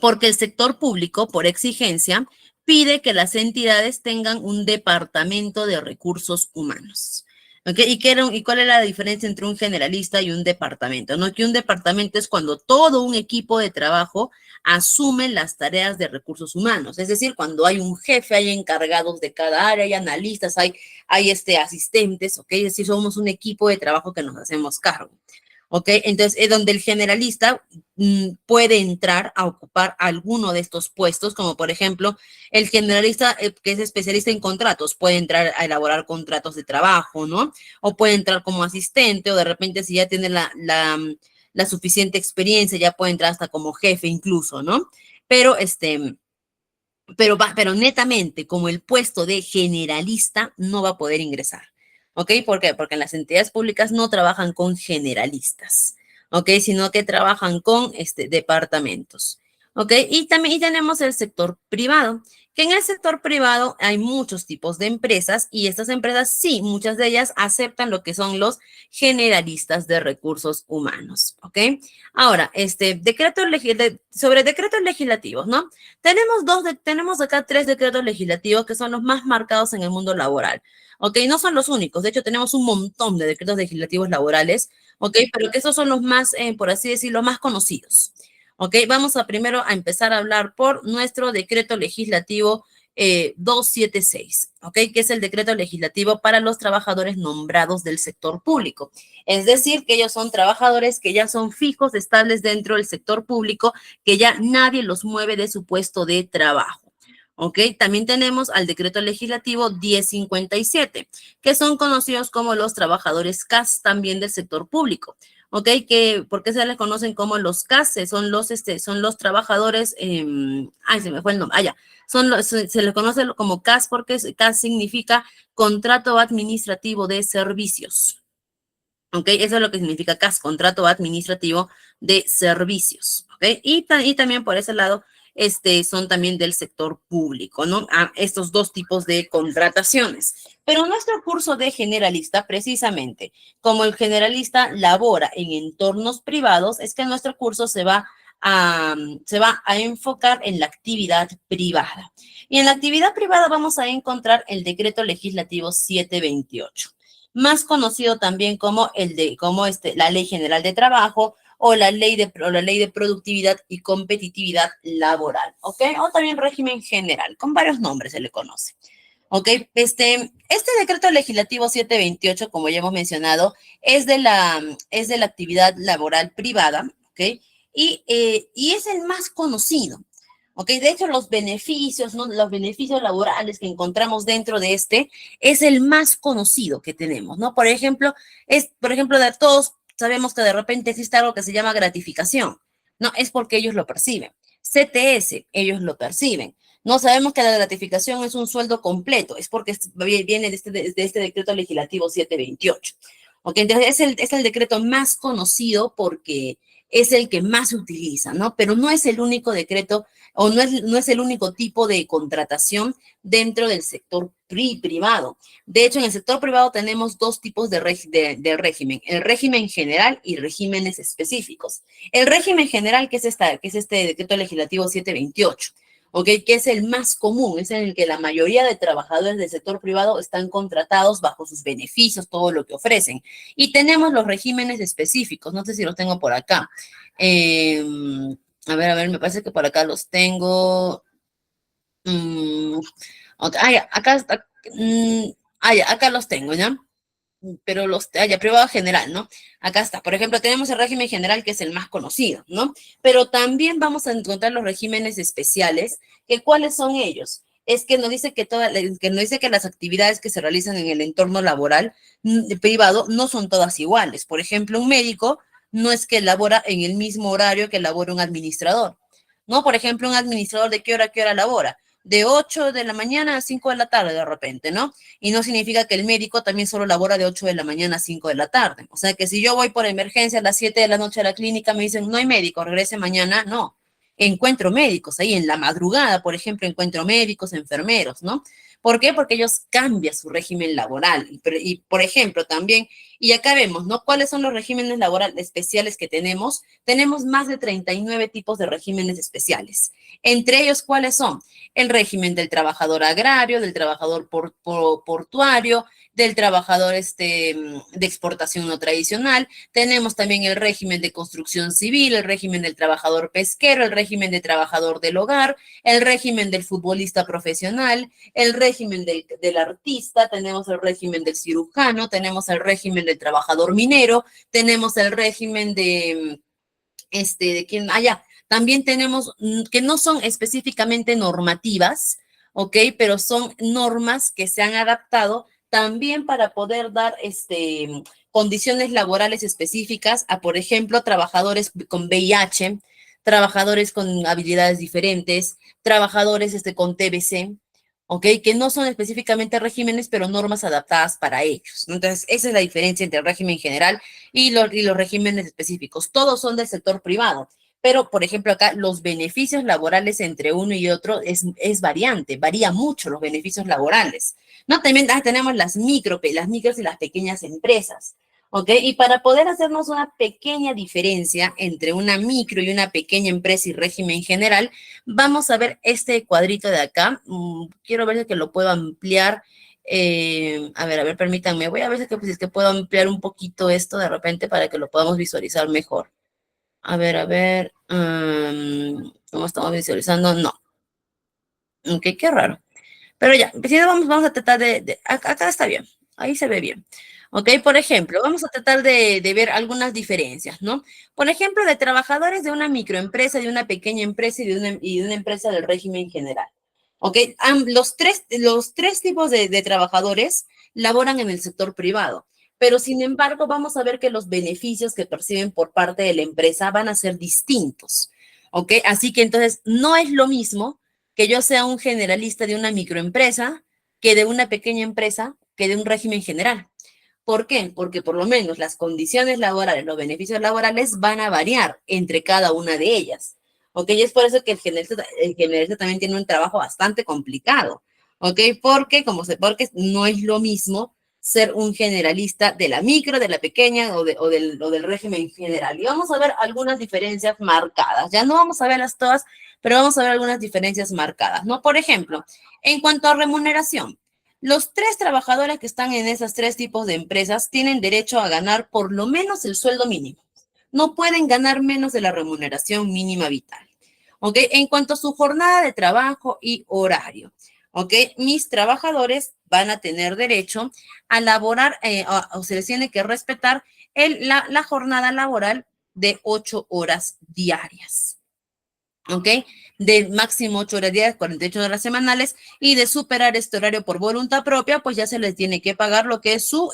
Porque el sector público, por exigencia, pide que las entidades tengan un departamento de recursos humanos. ¿Ok? ¿Y cuál era la diferencia entre un generalista y un departamento? ¿No? Que un departamento es cuando todo un equipo de trabajo asume las tareas de recursos humanos. Es decir, cuando hay un jefe, hay encargados de cada área, hay analistas, hay asistentes, ¿ok? Es decir, somos un equipo de trabajo que nos hacemos cargo. ¿Ok? Entonces, es donde el generalista puede entrar a ocupar alguno de estos puestos, como por ejemplo, el generalista que es especialista en contratos, puede entrar a elaborar contratos de trabajo, ¿no? O puede entrar como asistente, o de repente si ya tiene la suficiente experiencia, ya puede entrar hasta como jefe incluso, ¿no? Pero pero netamente, como el puesto de generalista no va a poder ingresar. ¿Ok? ¿Por qué? Porque en las entidades públicas no trabajan con generalistas, ¿ok? Sino que trabajan con departamentos, ¿ok? Y tenemos el sector privado, que en el sector privado hay muchos tipos de empresas y estas empresas sí, muchas de ellas aceptan lo que son los generalistas de recursos humanos, ¿ok? Ahora, sobre decretos legislativos, ¿no? Tenemos acá tres decretos legislativos que son los más marcados en el mundo laboral. ¿Ok? No son los únicos. De hecho, tenemos un montón de decretos legislativos laborales. ¿Ok? Pero que esos son los más, por así decirlo, más conocidos. ¿Ok? Vamos a primero a empezar a hablar por nuestro decreto legislativo 276, ¿ok? Que es el decreto legislativo para los trabajadores nombrados del sector público. Es decir, que ellos son trabajadores que ya son fijos, estables dentro del sector público, que ya nadie los mueve de su puesto de trabajo. ¿Ok? También tenemos al decreto legislativo 1057, que son conocidos como los trabajadores CAS también del sector público. ¿Ok? ¿Por qué se les conocen como los CAS? Son los trabajadores, ay, se me fue el nombre, ya. Se les conoce como CAS porque CAS significa contrato administrativo de servicios. ¿Ok? Eso es lo que significa CAS, contrato administrativo de servicios. ¿Ok? Y también por ese lado, son también del sector público, ¿no? Estos dos tipos de contrataciones. Pero nuestro curso de generalista, precisamente, como el generalista labora en entornos privados, es que nuestro curso se va a enfocar en la actividad privada. Y en la actividad privada vamos a encontrar el decreto legislativo 728, más conocido también como la Ley General de Trabajo o la ley de productividad y competitividad laboral, ¿ok? O también régimen general, con varios nombres se le conoce. ¿Ok? Este decreto legislativo 728, como ya hemos mencionado, es de la actividad laboral privada, ¿ok? Y es el más conocido. ¿Ok? De hecho, los beneficios, ¿no? Los beneficios laborales que encontramos dentro de es el más conocido que tenemos, ¿no? Por ejemplo, de todos sabemos que de repente existe algo que se llama gratificación, ¿no? Es porque ellos lo perciben. CTS, ellos lo perciben. No sabemos que la gratificación es un sueldo completo, es porque viene de este decreto legislativo 728. ¿Ok? Entonces es el decreto más conocido porque es el que más se utiliza, ¿no? Pero no es el único decreto o no es el único tipo de contratación dentro del sector privado. De hecho, en el sector privado tenemos dos tipos de régimen, el régimen general y regímenes específicos. El régimen general, que es este decreto legislativo 728, ¿ok? Que es el más común, es en el que la mayoría de trabajadores del sector privado están contratados bajo sus beneficios, todo lo que ofrecen. Y tenemos los regímenes específicos, no sé si los tengo por acá. Eh, a ver, me parece que por acá los tengo. Mm, ya, acá los tengo, ¿ya? Pero ya, privado general, ¿no? Acá está. Por ejemplo, tenemos el régimen general, que es el más conocido, ¿no? Pero también vamos a encontrar los regímenes especiales, que ¿cuáles son ellos? Es que nos dice que nos dice que las actividades que se realizan en el entorno laboral privado no son todas iguales. Por ejemplo, un médico no es que labora en el mismo horario que labora un administrador, ¿no? Por ejemplo, un administrador, ¿de qué hora labora? De 8 de la mañana a 5 de la tarde de repente, ¿no? Y no significa que el médico también solo labora de 8 de la mañana a 5 de la tarde. O sea que si yo voy por emergencia a las 7 de la noche a la clínica, me dicen, no hay médico, regrese mañana, no. Encuentro médicos ahí en la madrugada, por ejemplo, encuentro médicos, enfermeros, ¿no? ¿Por qué? Porque ellos cambian su régimen laboral. Por ejemplo, también, y acá vemos, ¿no? ¿Cuáles son los regímenes laborales especiales que tenemos? Tenemos más de 39 tipos de regímenes especiales. Entre ellos, ¿cuáles son? El régimen del trabajador agrario, del trabajador portuario, del trabajador de exportación no tradicional. Tenemos también el régimen de construcción civil, el régimen del trabajador pesquero, el régimen de trabajador del hogar, el régimen del futbolista profesional, el régimen del artista, tenemos el régimen del cirujano, tenemos el régimen del trabajador minero, tenemos el régimen de quien, también tenemos que no son específicamente normativas, ¿ok? Pero son normas que se han adaptado también para poder dar condiciones laborales específicas a, por ejemplo, trabajadores con VIH, trabajadores con habilidades diferentes, trabajadores con TBC, ¿ok? Que no son específicamente regímenes, pero normas adaptadas para ellos, ¿no? Entonces, esa es la diferencia entre el régimen general y los regímenes específicos. Todos son del sector privado, pero, por ejemplo, acá los beneficios laborales entre uno y otro es variante, varía mucho los beneficios laborales, ¿no? También tenemos las micros y las pequeñas empresas, ¿ok? Y para poder hacernos una pequeña diferencia entre una micro y una pequeña empresa y régimen general, vamos a ver este cuadrito de acá. Quiero ver si es que lo puedo ampliar. A ver, permítanme. Voy a ver si es que puedo ampliar un poquito esto de repente para que lo podamos visualizar mejor. A ver. ¿Cómo estamos visualizando? No. Ok, qué raro. Pero ya, si no, vamos a tratar acá está bien, ahí se ve bien. Ok, por ejemplo, vamos a tratar de ver algunas diferencias, ¿no? Por ejemplo, de trabajadores de una microempresa, de una pequeña empresa y de una empresa del régimen general. Ok, los tres tipos de trabajadores laboran en el sector privado, pero sin embargo, vamos a ver que los beneficios que perciben por parte de la empresa van a ser distintos. Ok, así que entonces no es lo mismo que yo sea un generalista de una microempresa, que de una pequeña empresa, que de un régimen general. ¿Por qué? Porque por lo menos las condiciones laborales, los beneficios laborales van a variar entre cada una de ellas. ¿Ok? Y es por eso que el generalista también tiene un trabajo bastante complicado. ¿Ok? Porque no es lo mismo ser un generalista de la micro, de la pequeña o del régimen general. Y vamos a ver algunas diferencias marcadas. Ya no vamos a verlas todas, pero vamos a ver algunas diferencias marcadas, ¿no? Por ejemplo, en cuanto a remuneración, los tres trabajadores que están en esos tres tipos de empresas tienen derecho a ganar por lo menos el sueldo mínimo. No pueden ganar menos de la remuneración mínima vital. ¿Ok? En cuanto a su jornada de trabajo y horario, ¿ok? Mis trabajadores van a tener derecho a laborar, o se les tiene que respetar la jornada laboral de 8 horas diarias. ¿Ok? De máximo 8 horas diarias, 48 horas semanales, y de superar este horario por voluntad propia, pues ya se les tiene que pagar lo que es sus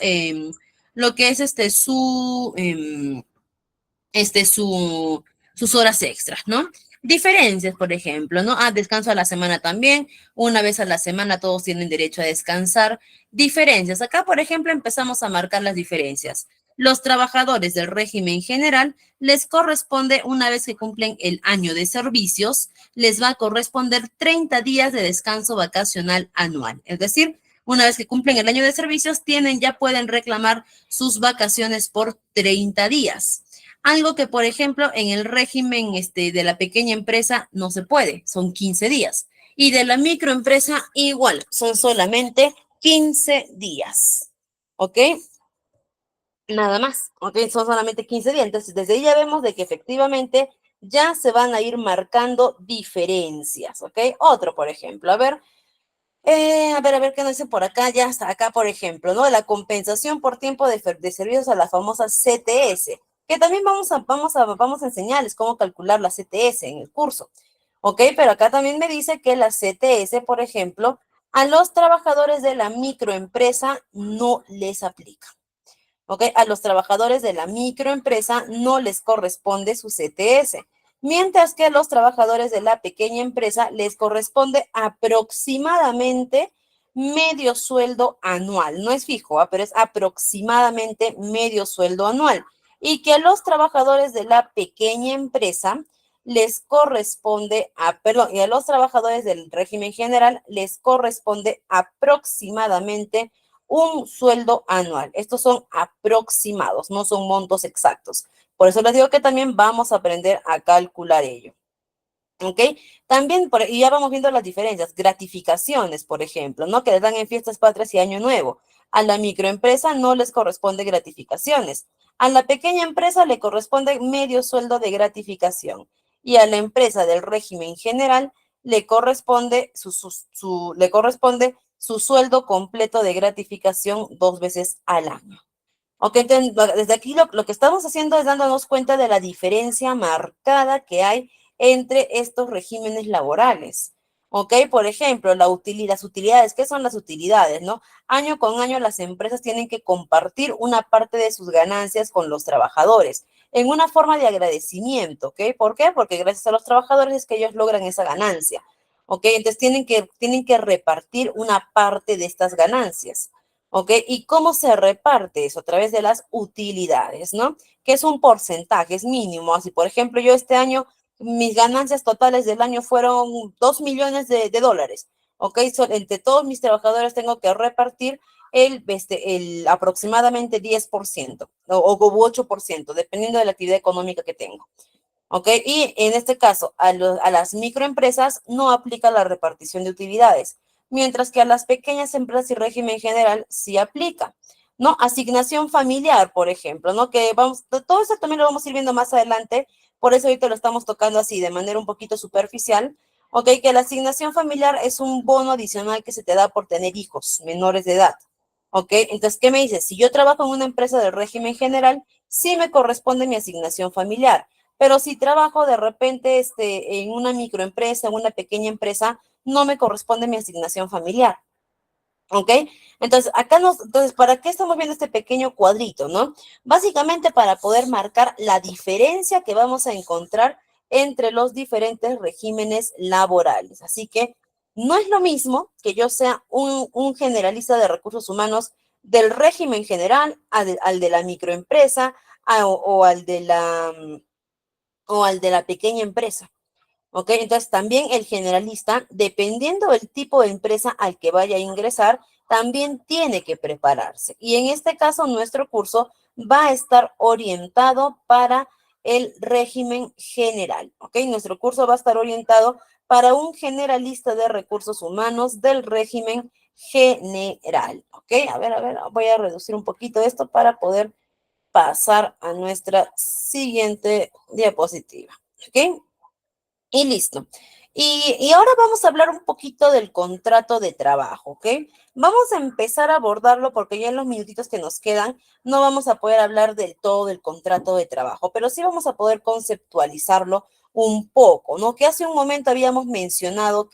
horas extras, ¿no? Diferencias, por ejemplo, ¿no? Descanso a la semana también. Una vez a la semana todos tienen derecho a descansar. Diferencias. Acá, por ejemplo, empezamos a marcar las diferencias. Los trabajadores del régimen general les corresponde, una vez que cumplen el año de servicios, les va a corresponder 30 días de descanso vacacional anual. Es decir, una vez que cumplen el año de servicios, ya pueden reclamar sus vacaciones por 30 días. Algo que, por ejemplo, en el régimen de la pequeña empresa no se puede, son 15 días. Y de la microempresa igual, son solamente 15 días. ¿Ok? Nada más, ¿ok? Son solamente 15 días. Entonces, desde ahí ya vemos de que efectivamente ya se van a ir marcando diferencias, ¿ok? Otro, por ejemplo, a ver, ¿qué nos dice por acá? Ya está acá, por ejemplo, ¿no? La compensación por tiempo de servicios a la famosa CTS, que también vamos a enseñarles cómo calcular la CTS en el curso, ¿ok? Pero acá también me dice que la CTS, por ejemplo, a los trabajadores de la microempresa no les aplica. ¿Ok? A los trabajadores de la microempresa no les corresponde su CTS, mientras que a los trabajadores de la pequeña empresa les corresponde aproximadamente medio sueldo anual. No es fijo, pero es aproximadamente medio sueldo anual. Y que a los trabajadores de la pequeña empresa les corresponde, perdón, y a los trabajadores del régimen general les corresponde aproximadamente un sueldo anual. Estos son aproximados, no son montos exactos. Por eso les digo que también vamos a aprender a calcular ello. ¿Ok? También, y ya vamos viendo las diferencias, gratificaciones, por ejemplo, ¿no? Que les dan en fiestas patrias y Año Nuevo. A la microempresa no les corresponde gratificaciones. A la pequeña empresa le corresponde medio sueldo de gratificación. Y a la empresa del régimen general le corresponde le corresponde su sueldo completo de gratificación 2 veces al año. Ok, entonces desde aquí lo que estamos haciendo es dándonos cuenta de la diferencia marcada que hay entre estos regímenes laborales. Ok, por ejemplo, las utilidades, ¿qué son las utilidades, no? Año con año las empresas tienen que compartir una parte de sus ganancias con los trabajadores en una forma de agradecimiento, ¿ok? ¿Por qué? Porque gracias a los trabajadores es que ellos logran esa ganancia. Ok, entonces tienen que repartir una parte de estas ganancias. ¿Ok? ¿Y cómo se reparte eso? A través de las utilidades, ¿no? Que es un porcentaje, es mínimo. Así, por ejemplo, yo este año, mis ganancias totales del año fueron 2 millones de dólares. ¿Ok? Entre todos mis trabajadores tengo que repartir el aproximadamente 10% o 8%, dependiendo de la actividad económica que tengo. ¿Ok? Y en este caso, a las microempresas no aplica la repartición de utilidades, mientras que a las pequeñas empresas y régimen general sí aplica, ¿no? Asignación familiar, por ejemplo, ¿no? Que vamos, todo eso también lo vamos a ir viendo más adelante, por eso ahorita lo estamos tocando así, de manera un poquito superficial, ¿ok? Que la asignación familiar es un bono adicional que se te da por tener hijos menores de edad, ¿ok? Entonces, ¿qué me dices? Si yo trabajo en una empresa del régimen general, sí me corresponde mi asignación familiar. Pero si trabajo de repente en una microempresa, en una pequeña empresa, no me corresponde mi asignación familiar. ¿Ok? Entonces, entonces, ¿para qué estamos viendo este pequeño cuadrito, no? Básicamente para poder marcar la diferencia que vamos a encontrar entre los diferentes regímenes laborales. Así que no es lo mismo que yo sea un generalista de recursos humanos del régimen general al de la microempresa o al de la pequeña empresa. ¿Ok? Entonces, también el generalista, dependiendo del tipo de empresa al que vaya a ingresar, también tiene que prepararse. Y en este caso, nuestro curso va a estar orientado para el régimen general. ¿Ok? Nuestro curso va a estar orientado para un generalista de recursos humanos del régimen general. ¿Ok? A ver, voy a reducir un poquito esto para poder pasar a nuestra siguiente diapositiva. ¿Ok? Y listo. Y ahora vamos a hablar un poquito del contrato de trabajo, ¿ok? Vamos a empezar a abordarlo porque ya en los minutitos que nos quedan no vamos a poder hablar del todo del contrato de trabajo, pero sí vamos a poder conceptualizarlo un poco, ¿no? Que hace un momento habíamos mencionado,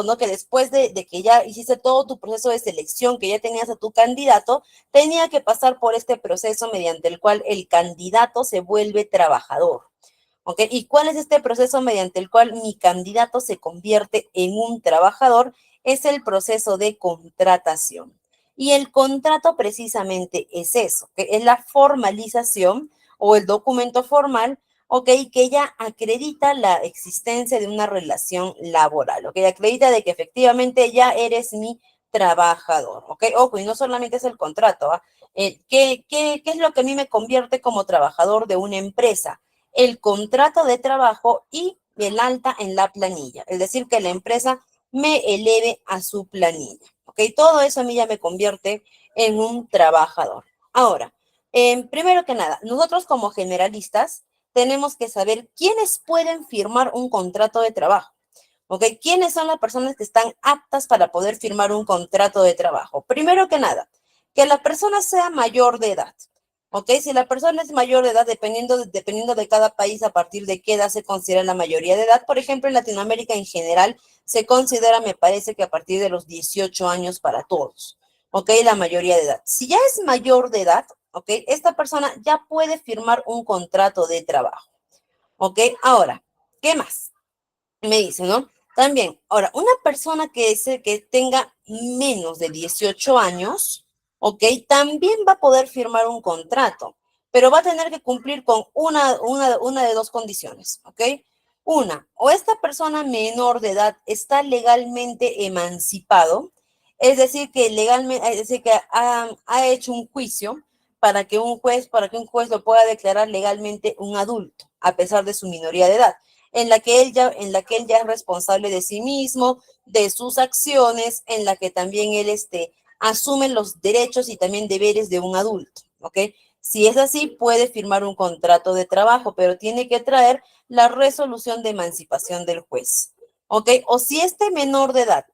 ¿no? Que después de que ya hiciste todo tu proceso de selección, que ya tenías a tu candidato, tenía que pasar por este proceso mediante el cual el candidato se vuelve trabajador. ¿Ok? ¿Y cuál es este proceso mediante el cual mi candidato se convierte en un trabajador? Es el proceso de contratación. Y el contrato precisamente es eso, que es la formalización o el documento formal, ¿ok? Que ya acredita la existencia de una relación laboral, ¿ok? Acredita de que efectivamente ya eres mi trabajador, ¿ok? Ojo, y no solamente es el contrato, ¿ah? ¿Qué es lo que a mí me convierte como trabajador de una empresa? El contrato de trabajo y el alta en la planilla, es decir, que la empresa me eleve a su planilla. ¿Ok? Todo eso a mí ya me convierte en un trabajador. Ahora, primero que nada, nosotros como generalistas tenemos que saber quiénes pueden firmar un contrato de trabajo. ¿Ok? ¿Quiénes son las personas que están aptas para poder firmar un contrato de trabajo? Primero que nada, que la persona sea mayor de edad. ¿Ok? Si la persona es mayor de edad, dependiendo de cada país, a partir de qué edad se considera la mayoría de edad. Por ejemplo, en Latinoamérica en general se considera, me parece que a partir de los 18 años para todos. ¿Ok? La mayoría de edad. Si ya es mayor de edad, ¿ok? Esta persona ya puede firmar un contrato de trabajo. ¿Ok? Ahora, ¿qué más? Me dice, ¿no? También, ahora, una persona que tenga menos de 18 años, ¿ok? También va a poder firmar un contrato, pero va a tener que cumplir con una de dos condiciones, ¿ok? Una, o esta persona menor de edad está legalmente emancipado, es decir, que legalmente, es decir, que ha hecho un juicio para que un juez lo pueda declarar legalmente un adulto, a pesar de su minoría de edad en la que él ya es responsable de sí mismo, de sus acciones, en la que también él asume los derechos y también deberes de un adulto, ¿ok? Si es así, puede firmar un contrato de trabajo, pero tiene que traer la resolución de emancipación del juez, ¿ok? O si este menor de edad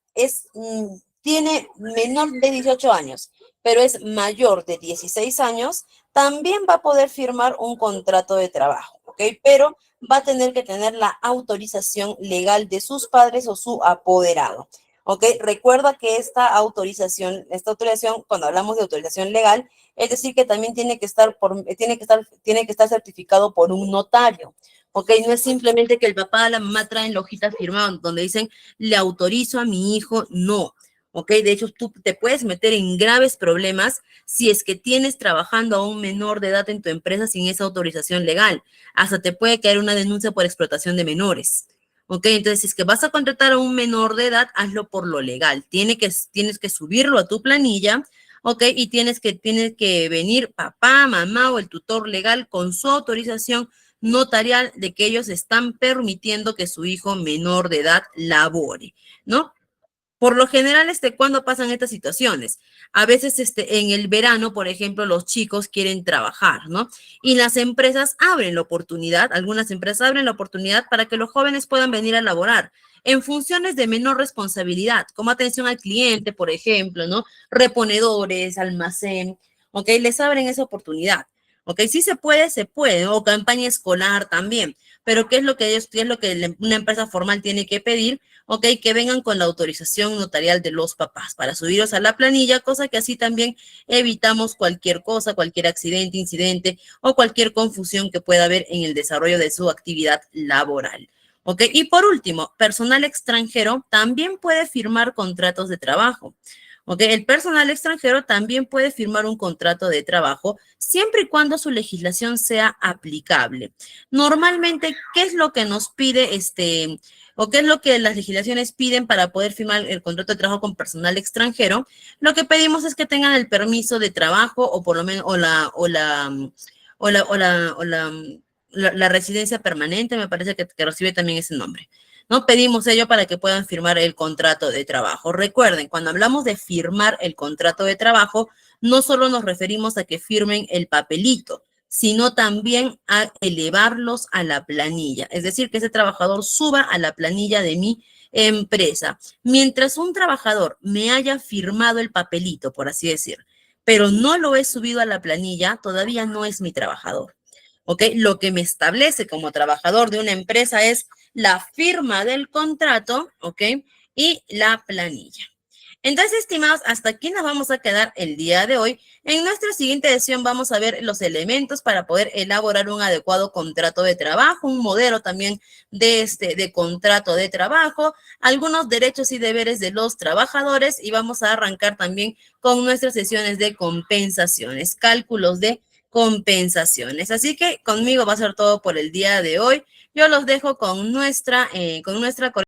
tiene menor de 18 años, pero es mayor de 16 años, también va a poder firmar un contrato de trabajo, ¿ok? Pero va a tener que tener la autorización legal de sus padres o su apoderado. ¿Ok? Recuerda que esta autorización, cuando hablamos de autorización legal, es decir, que también tiene que estar certificado por un notario. ¿Ok? No es simplemente que el papá o la mamá traen la hojita firmada donde dicen, le autorizo a mi hijo, no. ¿Ok? De hecho, tú te puedes meter en graves problemas si es que tienes trabajando a un menor de edad en tu empresa sin esa autorización legal. Hasta te puede caer una denuncia por explotación de menores. ¿Ok? Entonces, si es que vas a contratar a un menor de edad, hazlo por lo legal. Tienes que subirlo a tu planilla, ¿ok? Y tienes que venir papá, mamá o el tutor legal con su autorización notarial de que ellos están permitiendo que su hijo menor de edad labore, ¿no? Por lo general, ¿cuándo pasan estas situaciones? A veces, en el verano, por ejemplo, los chicos quieren trabajar, ¿no? Y las empresas abren la oportunidad, algunas empresas abren la oportunidad para que los jóvenes puedan venir a laborar en funciones de menor responsabilidad, como atención al cliente, por ejemplo, ¿no? Reponedores, almacén, ¿ok? Les abren esa oportunidad, ¿ok? Sí se puede, o campaña escolar también, pero qué es lo que una empresa formal tiene que pedir? ¿Ok? Que vengan con la autorización notarial de los papás para subirlos a la planilla, cosa que así también evitamos cualquier cosa, cualquier accidente, incidente o cualquier confusión que pueda haber en el desarrollo de su actividad laboral. ¿Ok? Y por último, personal extranjero también puede firmar contratos de trabajo. ¿Ok? El personal extranjero también puede firmar un contrato de trabajo siempre y cuando su legislación sea aplicable. Normalmente, ¿qué es lo que nos pide o qué es lo que las legislaciones piden para poder firmar el contrato de trabajo con personal extranjero? Lo que pedimos es que tengan el permiso de trabajo o por lo menos la residencia permanente, me parece que recibe también ese nombre. ¿No? Pedimos ello para que puedan firmar el contrato de trabajo. Recuerden, cuando hablamos de firmar el contrato de trabajo, no solo nos referimos a que firmen el papelito, sino también a elevarlos a la planilla. Es decir, que ese trabajador suba a la planilla de mi empresa. Mientras un trabajador me haya firmado el papelito, por así decir, pero no lo he subido a la planilla, todavía no es mi trabajador. ¿Ok? Lo que me establece como trabajador de una empresa es la firma del contrato, ¿ok? Y la planilla. Entonces, estimados, hasta aquí nos vamos a quedar el día de hoy. En nuestra siguiente sesión vamos a ver los elementos para poder elaborar un adecuado contrato de trabajo, un modelo también de contrato de trabajo, algunos derechos y deberes de los trabajadores y vamos a arrancar también con nuestras sesiones de compensaciones, cálculos de compensaciones. Así que conmigo va a ser todo por el día de hoy. Yo los dejo con nuestra